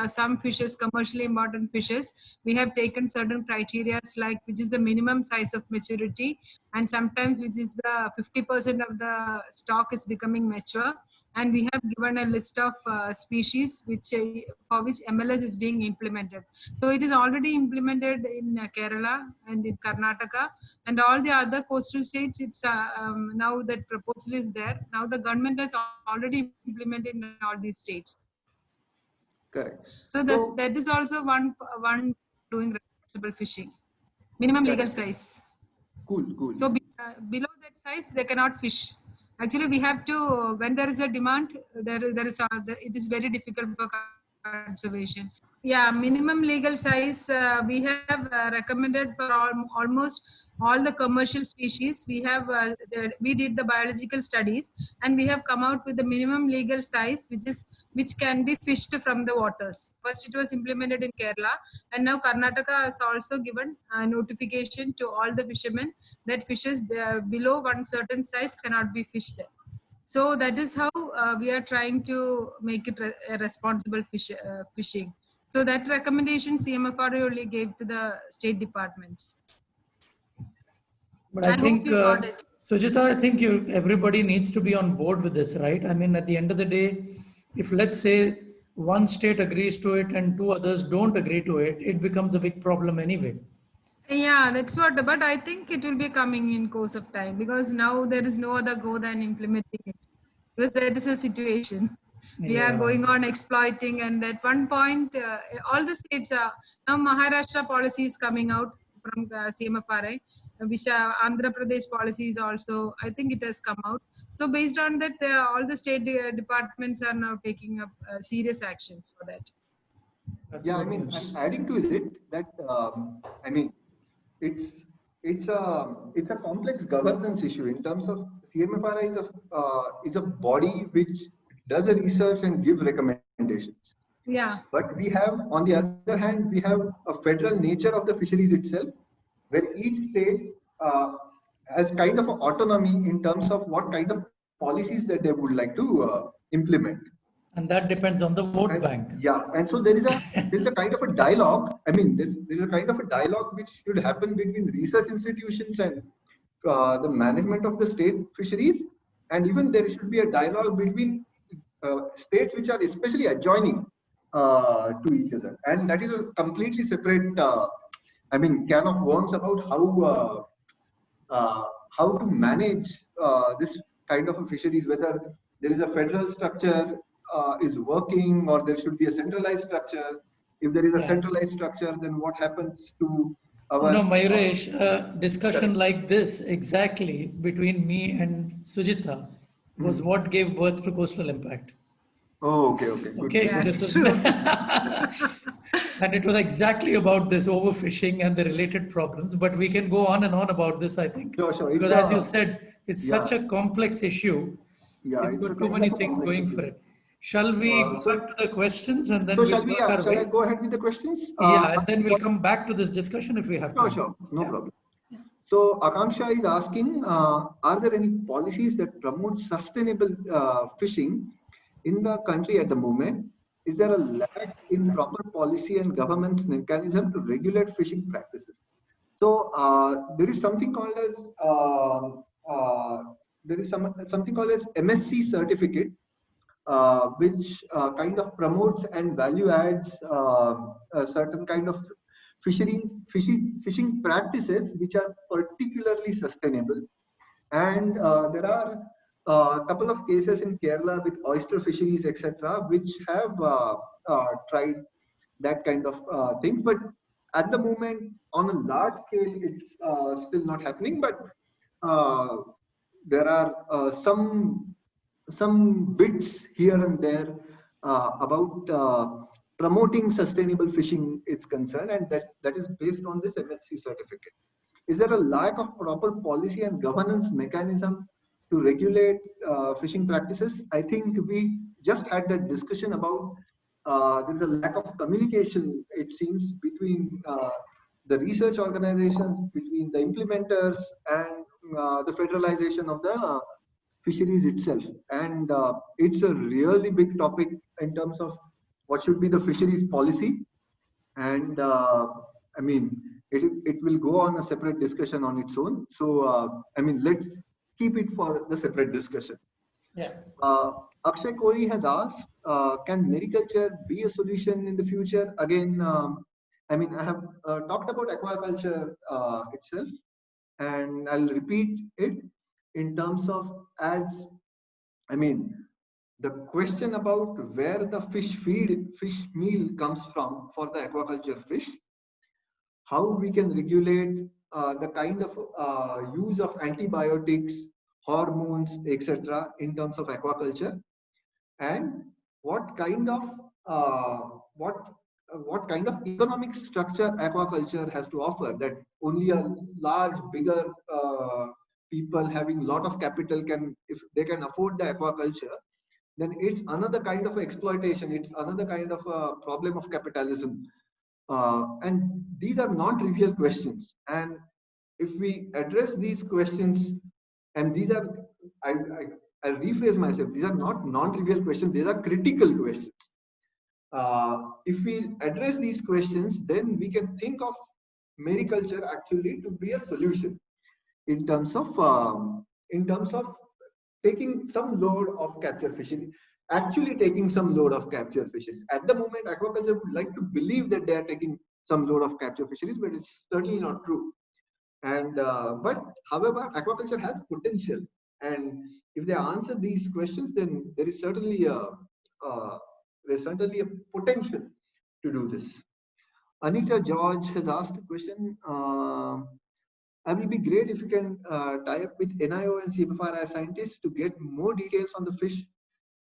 Speaker 3: some fishes, commercially important fishes. We have taken certain criteria, like which is the minimum size of maturity, and sometimes which is the 50% of the stock is becoming mature. And we have given a list of species which for which MLS is being implemented. So it is already implemented in Kerala and in Karnataka and all the other coastal states. It's now that proposal is there. Now the government has already implemented in all these states.
Speaker 2: Correct.
Speaker 3: So that is also one doing responsible fishing. Minimum legal size.
Speaker 2: Cool, cool.
Speaker 3: So below that size, they cannot fish. Actually, we have to, when there is a demand, it is very difficult for conservation. Yeah, minimum legal size, we have recommended for almost all the commercial species. We have, we did the biological studies and we have come out with the minimum legal size, which can be fished from the waters. First, it was implemented in Kerala, and now Karnataka has also given a notification to all the fishermen that fishes below one certain size cannot be fished. So that is how we are trying to make it a responsible fishing. So that recommendation CMFR only gave to the state departments.
Speaker 1: But I think, Sujita, I think everybody needs to be on board with this, right? I mean, at the end of the day, if let's say one state agrees to it and two others don't agree to it, it becomes a big problem anyway.
Speaker 3: Yeah, that's what, but I think it will be coming in course of time because now there is no other go than implementing it. Because that is a situation. We are going on exploiting, and at one point, all the states are now Maharashtra policy is coming out from CMFRI, which Andhra Pradesh policy is also, I think it has come out. So based on that, all the state departments are now taking up serious actions for that.
Speaker 2: Yeah, I mean, I'm adding to it that I mean, it's a complex governance issue in terms of CMFRI is a body which does a research and give recommendations.
Speaker 3: Yeah.
Speaker 2: But we have, on the other hand, we have a federal nature of the fisheries itself, where each state has kind of an autonomy in terms of what kind of policies that they would like to implement.
Speaker 1: And that depends on the vote bank.
Speaker 2: Yeah, and so there is a kind of a dialogue. I mean, there's a kind of a dialogue which should happen between research institutions and the management of the state fisheries, and even there should be a dialogue between states which are especially adjoining to each other, and that is a completely separate, I mean, can of worms about how to manage this kind of a fisheries, whether there is a federal structure is working or there should be a centralized structure. If there is a centralized structure, then what happens to our...
Speaker 1: No, Mayuresh, discussion like this exactly between me and Sujita was what gave birth to Coastal Impact.
Speaker 2: Oh, okay, okay. Good.
Speaker 1: Okay,
Speaker 3: Yeah,
Speaker 1: this was,
Speaker 3: true.
Speaker 1: and it was exactly about this overfishing and the related problems. But we can go on and on about this, I think.
Speaker 2: Sure.
Speaker 1: Because as you said, it's such a complex issue.
Speaker 2: Yeah,
Speaker 1: it's got too many things going for it. Shall we go back to the questions and then
Speaker 2: shall I go ahead with the questions?
Speaker 1: Yeah, and then we'll come back to this discussion if we have to.
Speaker 2: Sure, no problem. So Akanksha is asking, are there any policies that promote sustainable fishing in the country at the moment? Is there a lack in proper policy and government's mechanism to regulate fishing practices? So there is something called as something called as MSC certificate, which kind of promotes and value adds a certain kind of fishing practices which are particularly sustainable. And there are a couple of cases in Kerala with oyster fisheries, etc., which have tried that kind of things. But at the moment, on a large scale, it's still not happening. But there are some bits here and there about promoting sustainable fishing is concerned, and that is based on this MSC certificate. Is there a lack of proper policy and governance mechanism to regulate fishing practices? I think we just had that discussion about there is a lack of communication, it seems, between the research organizations, between the implementers, and the federalization of the fisheries itself. And it's a really big topic in terms of what should be the fisheries policy. And I mean, it will go on a separate discussion on its own. So I mean, let's keep it for the separate discussion.
Speaker 1: Yeah.
Speaker 2: Akshay Kohli has asked, can mariculture be a solution in the future? Again, I mean, I have talked about aquaculture itself, and I'll repeat it in terms of, as I mean, the question about where the fish meal comes from for the aquaculture fish, how we can regulate the kind of use of antibiotics, hormones, etc. in terms of aquaculture, and what kind of what kind of economic structure aquaculture has to offer, that only a large, bigger people having a lot of capital can, if they can afford the aquaculture, then it's another kind of exploitation. It's another kind of a problem of capitalism. And these are non-trivial questions. And if we address these questions, and these are, I'll rephrase myself, these are not non-trivial questions, these are critical questions. If we address these questions, then we can think of mariculture actually to be a solution in terms of taking some load of capture fishery, actually taking some load of capture fisheries. At the moment, aquaculture would like to believe that they are taking some load of capture fisheries, but it's certainly not true. And but however, aquaculture has potential, and if they answer these questions, then there is certainly a potential to do this. Anita George has asked a question. I will be great if you can tie up with NIO and CMFRI scientists to get more details on the fish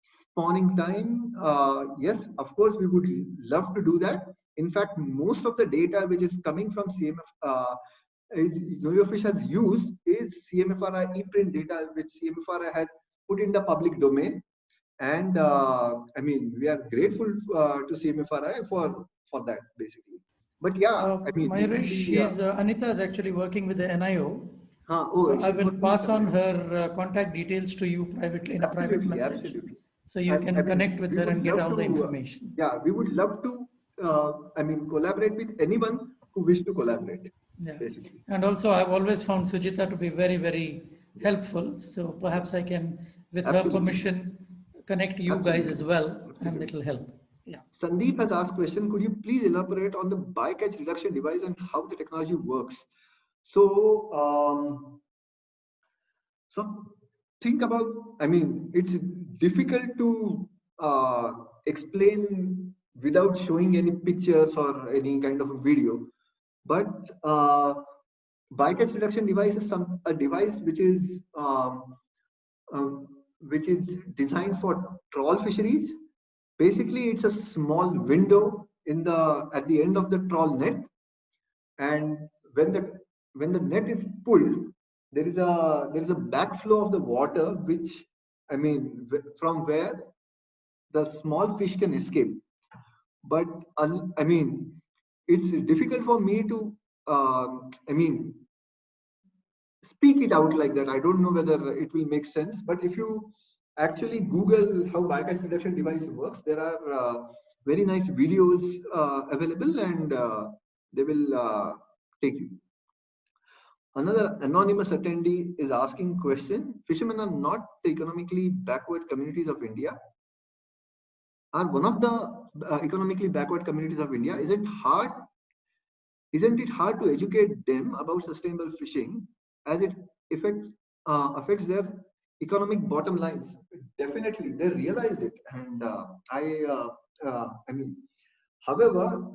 Speaker 2: spawning time. Yes, of course, we would love to do that. In fact, most of the data which is coming from YoYoFish has used is CMFRI ePrint data, which CMFRI has put in the public domain. And I mean, we are grateful to CMFRI for that, basically. But yeah, I mean,
Speaker 1: Mayuresh, Anita is actually working with the NIO. So I will pass on her contact details to you privately in a private message.
Speaker 2: Absolutely.
Speaker 1: So you can connect with her and get all the information.
Speaker 2: Yeah, we would love to, I mean, collaborate with anyone who wish to collaborate.
Speaker 1: Yeah. Basically. And also, I've always found Sujita to be very, very helpful. So perhaps I can, with her permission, connect you guys as well, and it will help. Yeah.
Speaker 2: Sandeep has asked a question. Could you please elaborate on the bycatch reduction device and how the technology works? So, so think about, I mean, it's difficult to explain without showing any pictures or any kind of a video. But bycatch reduction device is a device which is designed for trawl fisheries. Basically, it's a small window at the end of the trawl net, and when the net is pulled, there is a backflow of the water, which, I mean, from where the small fish can escape. But I mean, it's difficult for me to I mean, speak it out like that. I don't know whether it will make sense, but if you actually Google how bycatch reduction device works, there are very nice videos available, and they will take you. Another anonymous attendee is asking question: fishermen are not the economically backward communities of India. Are one of the economically backward communities of India. Isn't it hard to educate them about sustainable fishing, as it affects their economic bottom lines? Definitely, they realize it, and I mean, however,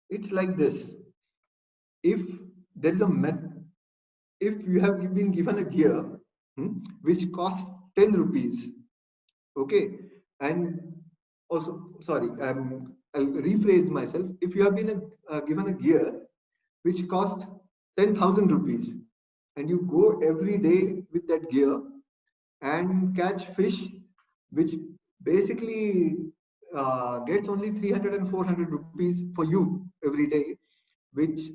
Speaker 2: it's like this: if there is if you have been given a gear which costs 10 rupees, Okay, and also, sorry, I'll rephrase myself. If you have been given a gear which cost 10,000 rupees, and you go every day with that gear and catch fish, which basically gets only 300 and 400 rupees for you every day, which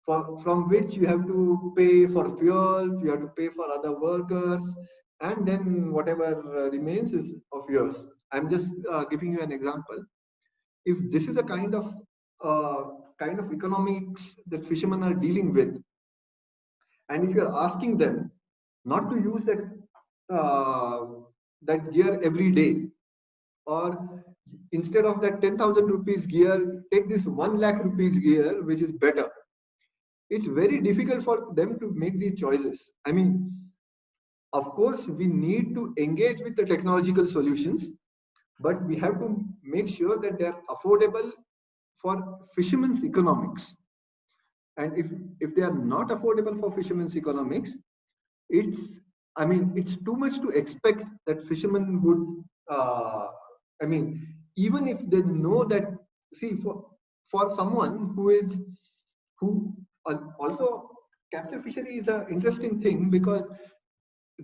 Speaker 2: from which you have to pay for fuel, you have to pay for other workers, and then whatever remains is of yours. I'm just giving you an example. If this is a kind of economics that fishermen are dealing with, and if you're asking them not to use uh, that gear every day, or instead of that 10,000 rupees gear, take this 1 lakh rupees gear, which is better. It's very difficult for them to make these choices. I mean, of course, we need to engage with the technological solutions, but we have to make sure that they're affordable for fishermen's economics. And if they are not affordable for fishermen's economics, it's, I mean, it's too much to expect that fishermen would, I mean, even if they know that, see, for someone who also, capture fishery is an interesting thing, because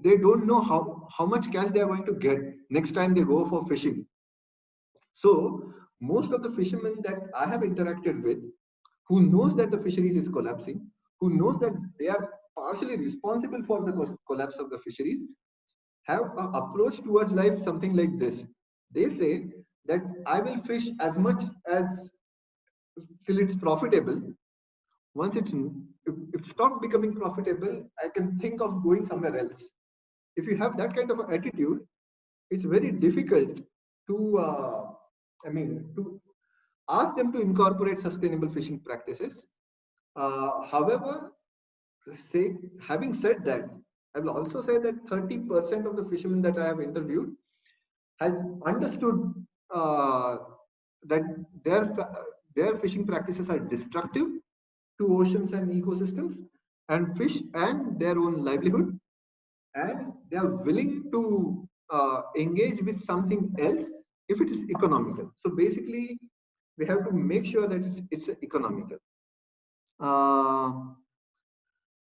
Speaker 2: they don't know how much cash they are going to get next time they go for fishing. So most of the fishermen that I have interacted with, who knows that the fisheries is collapsing, who knows that they are partially responsible for the collapse of the fisheries, have an approach towards life something like this. They say that I will fish as much as till it's profitable. Once if it stopped becoming profitable, I can think of going somewhere else. If you have that kind of attitude, it's very difficult to, to ask them to incorporate sustainable fishing practices. However, having said that, I will also say that 30% of the fishermen that I have interviewed has understood that their fishing practices are destructive to oceans and ecosystems and fish and their own livelihood, and they are willing to engage with something else if it is economical. So basically, we have to make sure that it's economical.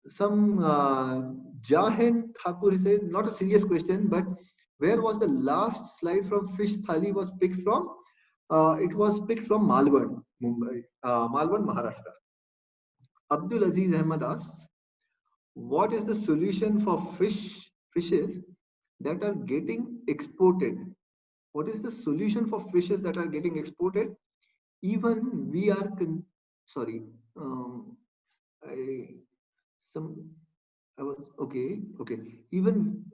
Speaker 2: Some Jahen Thakur says, not a serious question, but where was the last slide from Fish Thali was picked from? It was picked from Malvan, Mumbai, Malvan, Maharashtra. Abdul Aziz Ahmed asks, what is the solution for fishes that are getting exported? What is the solution for fishes that are getting exported? Even we are, Even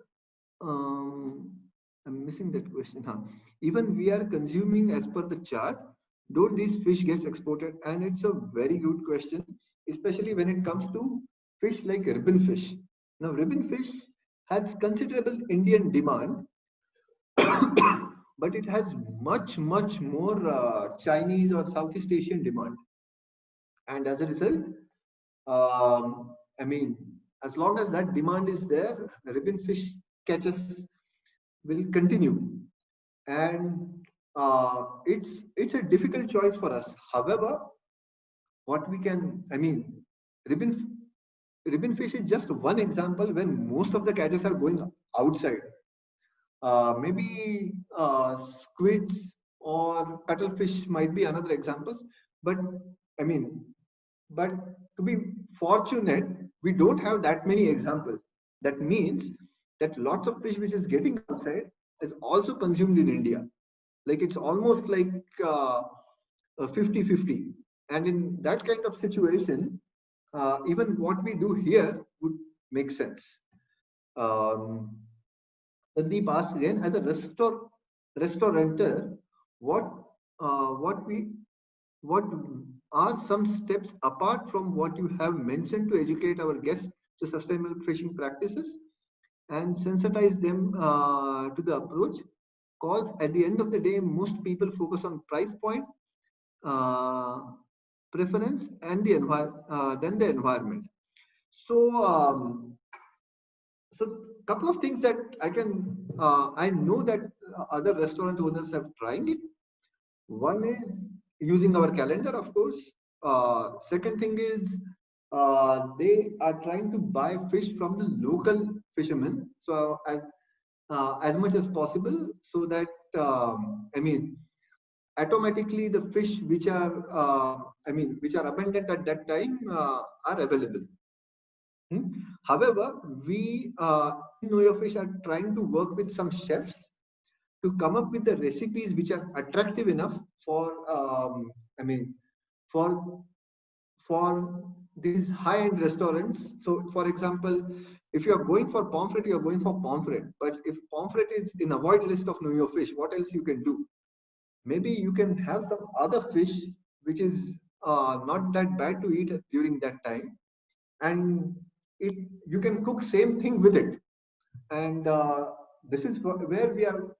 Speaker 2: I'm missing that question. Huh? Even we are consuming as per the chart. Don't these fish get exported? And it's a very good question, especially when it comes to fish like ribbon fish. Now, ribbon fish has considerable Indian demand, but it has much more Chinese or Southeast Asian demand. And as a result, as long as that demand is there, the ribbon fish catches will continue. And it's a difficult choice for us. However, what we can, ribbon fish is just one example when most of the catches are going outside. Maybe squids or cuttlefish might be another examples, but to be fortunate, we don't have that many examples. That means that lots of fish which is getting outside is also consumed in India. Like it's almost like 50-50. And in that kind of situation, even what we do here would make sense. Sandeep asks again, as a restaurateur, what are some steps apart from what you have mentioned to educate our guests to sustainable fishing practices and sensitize them to the approach? Because at the end of the day, most people focus on price point, preference, and then the environment. So So couple of things that I know that other restaurant owners have tried it. One is using our calendar, of course. Second thing is they are trying to buy fish from the local fishermen, so as much as possible, so that I mean, automatically the fish which are which are abundant at that time are available. However, we in Know Your Fish are trying to work with some chefs to come up with the recipes which are attractive enough for for for these high-end restaurants. So, for example, if you are going for pomfret, you are going for pomfret. But if pomfret is in avoid list of Know Your Fish, what else you can do? Maybe you can have some other fish which is not that bad to eat during that time, and you can cook same thing with it. And this is where we are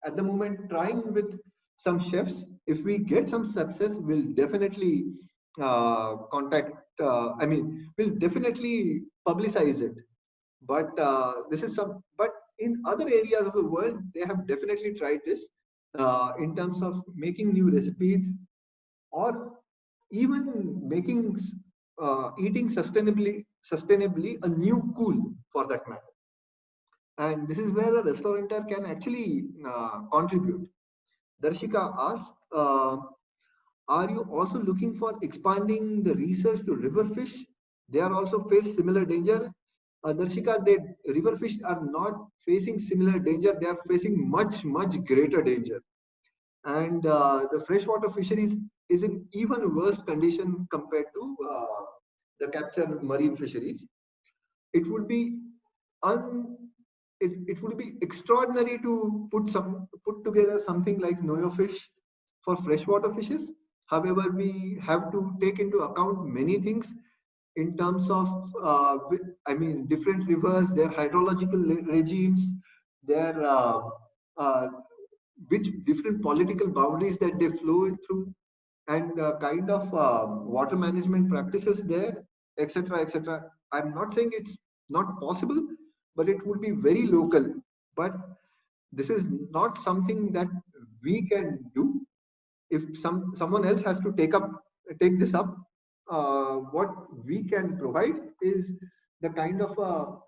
Speaker 2: at the moment trying with some chefs. If we get some success, we'll definitely contact. We'll definitely publicize it. But this is some. But in other areas of the world, they have definitely tried this in terms of making new recipes, or even making eating sustainably a new cool for that matter. And this is where a restaurateur can actually contribute. Darshika asked, are you also looking for expanding the research to river fish? They are also face similar danger. Darshika, river fish are not facing similar danger. They are facing much greater danger. And the freshwater fisheries is in even worse condition compared to the captured marine fisheries. It would be it would be extraordinary to put together something like Know Your Fish for freshwater fishes. However, we have to take into account many things in terms of different rivers, their hydrological regimes, their which different political boundaries that they flow through, and kind of water management practices there, etc., etc. I'm not saying it's not possible, but it would be very local. But this is not something that we can do. If someone else has to take this up, what we can provide is the kind of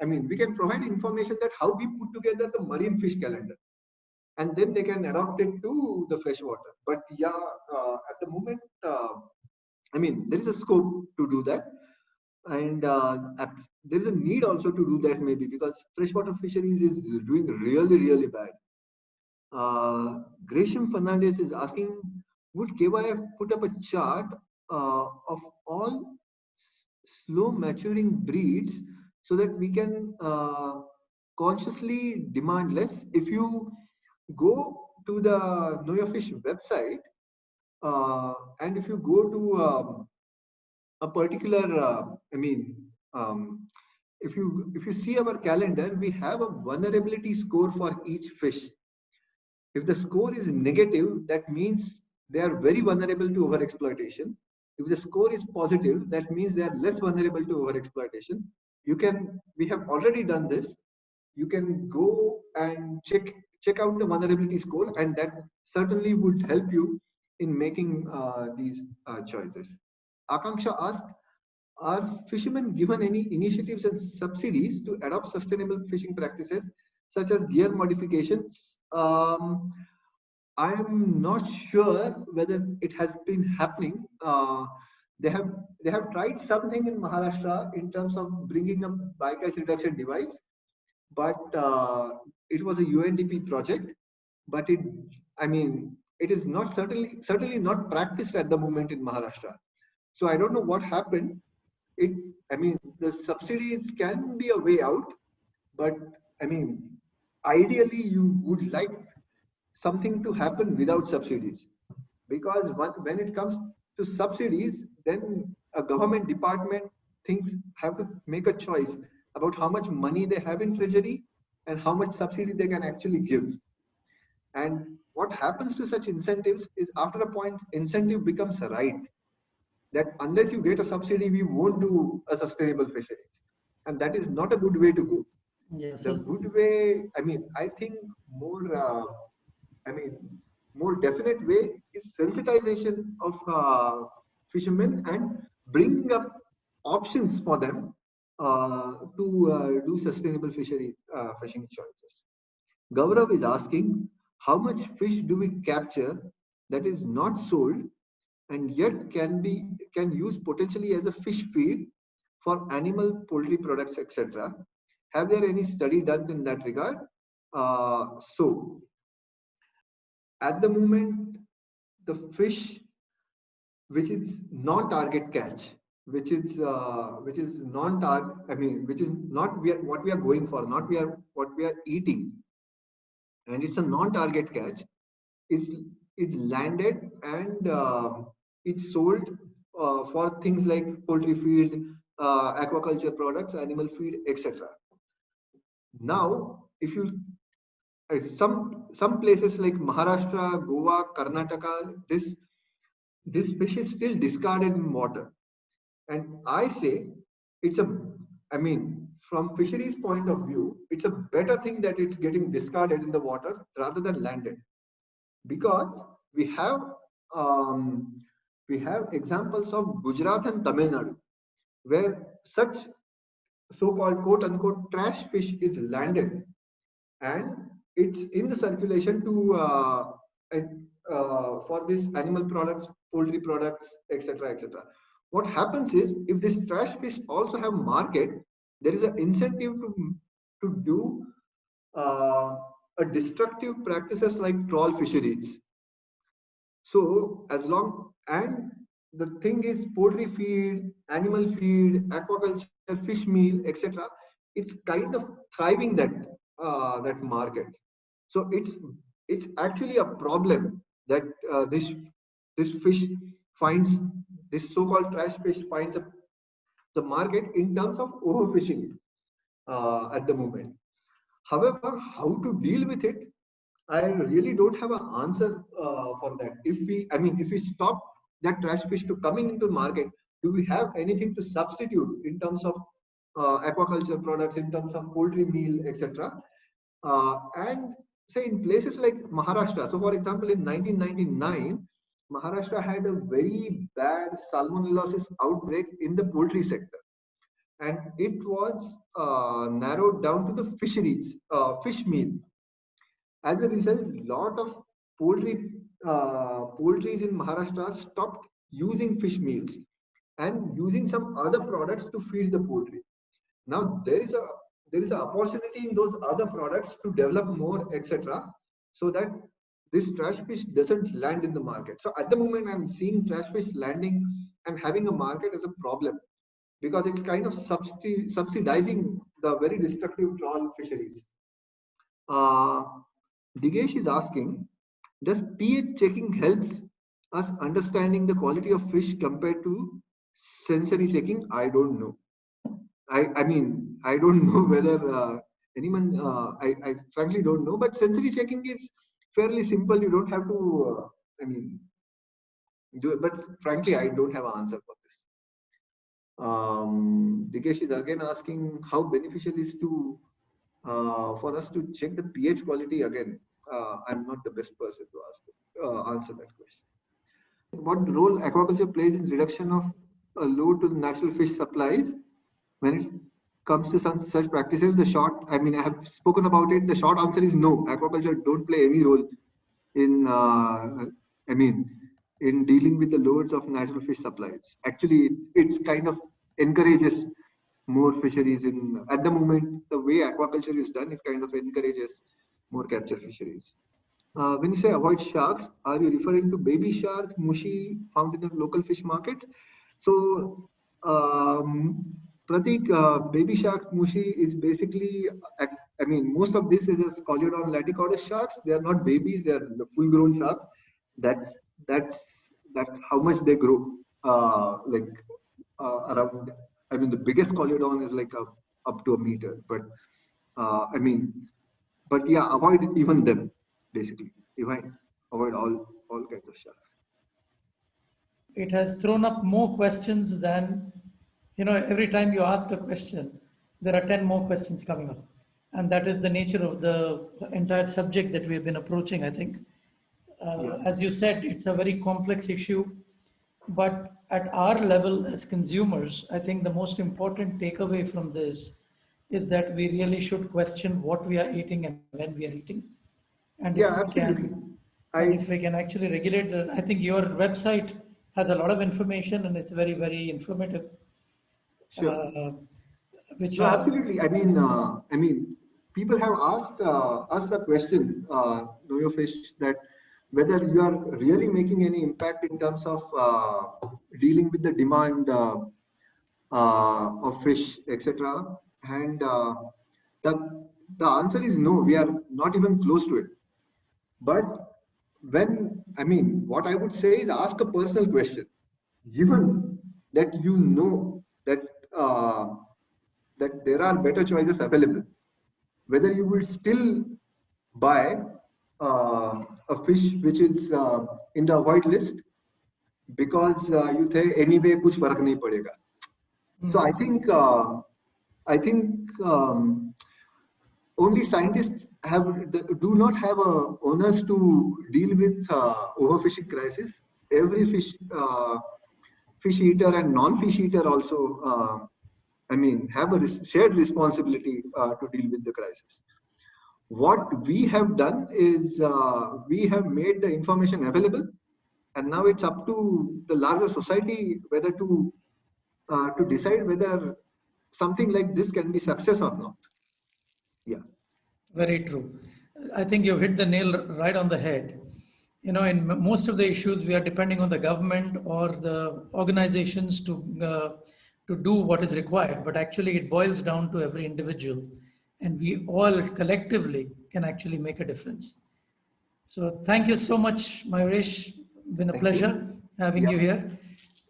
Speaker 2: we can provide information that how we put together the marine fish calendar, and then they can adopt it to the freshwater. But yeah, at the moment, there is a scope to do that, and there is a need also to do that, maybe because freshwater fisheries is doing really bad. Gresham Fernandez is asking, would KYF put up a chart of all slow maturing breeds so that we can consciously demand less? If you go to the Know Your Fish website, and if you go to a particular, if you see our calendar, we have a vulnerability score for each fish. If the score is negative, that means they are very vulnerable to overexploitation. If the score is positive, that means they are less vulnerable to overexploitation. We have already done this. You can go and check out the vulnerability score, and that certainly would help you in making these choices. Akanksha asked, are fishermen given any initiatives and subsidies to adopt sustainable fishing practices such as gear modifications? I'm not sure whether it has been happening. They have tried something in Maharashtra in terms of bringing a bycatch reduction device, but it was a UNDP project. But it is not certainly not practiced at the moment in Maharashtra. So I don't know what happened. The subsidies can be a way out, but ideally you would like something to happen without subsidies, because when it comes to subsidies, then a government department have to make a choice about how much money they have in treasury and how much subsidy they can actually give. And what happens to such incentives is, after a point, incentive becomes a right, that unless you get a subsidy, we won't do a sustainable fisheries. And that is not a good way to go.
Speaker 1: Yes.
Speaker 2: The good way, I think more definite way is sensitization of fishermen and bringing up options for them to do sustainable fishing choices. Gaurav is asking, how much fish do we capture that is not sold and yet can use potentially as a fish feed for animal poultry products, etc. Have there any study done in that regard? So at the moment, the fish which is non-target catch, which is non-target, which is not what we are going for, not what we are eating, and it's a non-target catch, is landed and it's sold for things like poultry feed, aquaculture products, animal feed, etc. Now, if you some places like Maharashtra, Goa, Karnataka, this fish is still discarded in water, and I say it's a, from fisheries point of view, it's a better thing that it's getting discarded in the water rather than landed, because we have um, examples of Gujarat and Tamil Nadu where such so-called quote unquote trash fish is landed and it's in the circulation to for these animal products, poultry products, etc., etc. What happens is, if this trash fish also have market, there is an incentive to do a destructive practices like trawl fisheries. So as long, and the thing is, poultry feed, animal feed, aquaculture, fish meal, etc. It's kind of thriving that market. So it's actually a problem that this fish finds, this so-called trash fish finds the market in terms of overfishing at the moment. However, how to deal with it, I really don't have an answer for that. If we stop that trash fish to coming into the market, do we have anything to substitute in terms of aquaculture products, in terms of poultry meal, etc.? And say in places like Maharashtra. So, for example, in 1999, Maharashtra had a very bad salmonellosis outbreak in the poultry sector, and it was narrowed down to the fisheries, fish meal. As a result, lot of poultries in Maharashtra stopped using fish meals and using some other products to feed the poultry. Now there is an opportunity in those other products to develop more, etc., so that this trash fish doesn't land in the market. So at the moment, I'm seeing trash fish landing and having a market as a problem, because it's kind of subsidizing the very destructive trawl fisheries. Digesh is asking, does pH checking helps us understanding the quality of fish compared to sensory checking? I don't know. I don't know whether anyone, I frankly don't know, but sensory checking is fairly simple. You don't have to, do it, but frankly, I don't have an answer for this. Digesh is again asking how beneficial is to for us to check the pH quality again. I'm not the best person to answer that question. What role aquaculture plays in reduction of load to the natural fish supplies when it comes to such practices? The short, I have spoken about it. The short answer is no. Aquaculture don't play any role in, in dealing with the loads of natural fish supplies. Actually, it kind of encourages more fisheries in, at the moment, the way aquaculture is done, it kind of encourages more capture fisheries. When you say avoid sharks, are you referring to baby shark, mushi, found in the local fish market? So, Pratik, baby shark, mushi is basically, most of this is a Scoliodon laticornis sharks. They are not babies; they are the full-grown sharks. That's how much they grow. Around. The biggest Scoliodon is like up to a meter. But but yeah, avoid even them. Basically, avoid all kinds of sharks.
Speaker 1: It has thrown up more questions than, every time you ask a question, there are 10 more questions coming up. And that is the nature of the entire subject that we have been approaching, I think. As you said, it's a very complex issue, but at our level as consumers, I think the most important takeaway from this is that we really should question what we are eating and when we are eating. And
Speaker 2: Yeah,
Speaker 1: if we
Speaker 2: absolutely.
Speaker 1: can, and if we can actually regulate it, I think your website has a lot of information and it's very, very informative.
Speaker 2: Sure.
Speaker 1: Which
Speaker 2: No,
Speaker 1: are,
Speaker 2: absolutely. I mean, people have asked us the question, Know Your Fish, that whether you are really making any impact in terms of dealing with the demand of fish, etc. And the answer is no. We are not even close to it. But what I would say is ask a personal question. Given that you know that that there are better choices available, whether you will still buy a fish which is in the white list because you say anyway kuch farak nahi padega. So I think only scientists do not have onus to deal with overfishing crisis. Every fish eater and non-fish eater also have a shared responsibility to deal with the crisis. What we have done is we have made the information available, and now it's up to the larger society whether to decide whether something like this can be success or not. Yeah.
Speaker 1: very true. I think you've hit the nail right on the head. You know, in most of the issues, we are depending on the government or the organizations to do what is required. But actually, it boils down to every individual, and we all collectively can actually make a difference. So, thank you so much, Mayuresh. Been a
Speaker 2: Thank
Speaker 1: pleasure having
Speaker 2: Yeah.
Speaker 1: you here.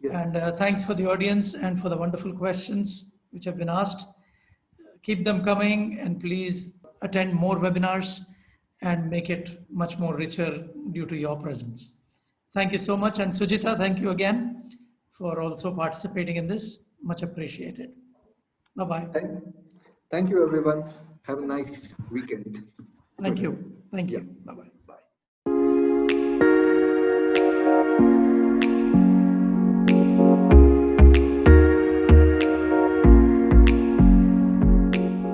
Speaker 2: Yeah.
Speaker 1: And thanks for the audience and for the wonderful questions which have been asked. Keep them coming, and please attend more webinars and make it much more richer due to your presence. Thank you so much. And Sujita, thank you again for also participating in this. Much appreciated. Bye-bye.
Speaker 2: Thank you, everyone. Have a nice weekend.
Speaker 1: Thank you. Thank
Speaker 2: Yeah.
Speaker 1: you. Bye-bye.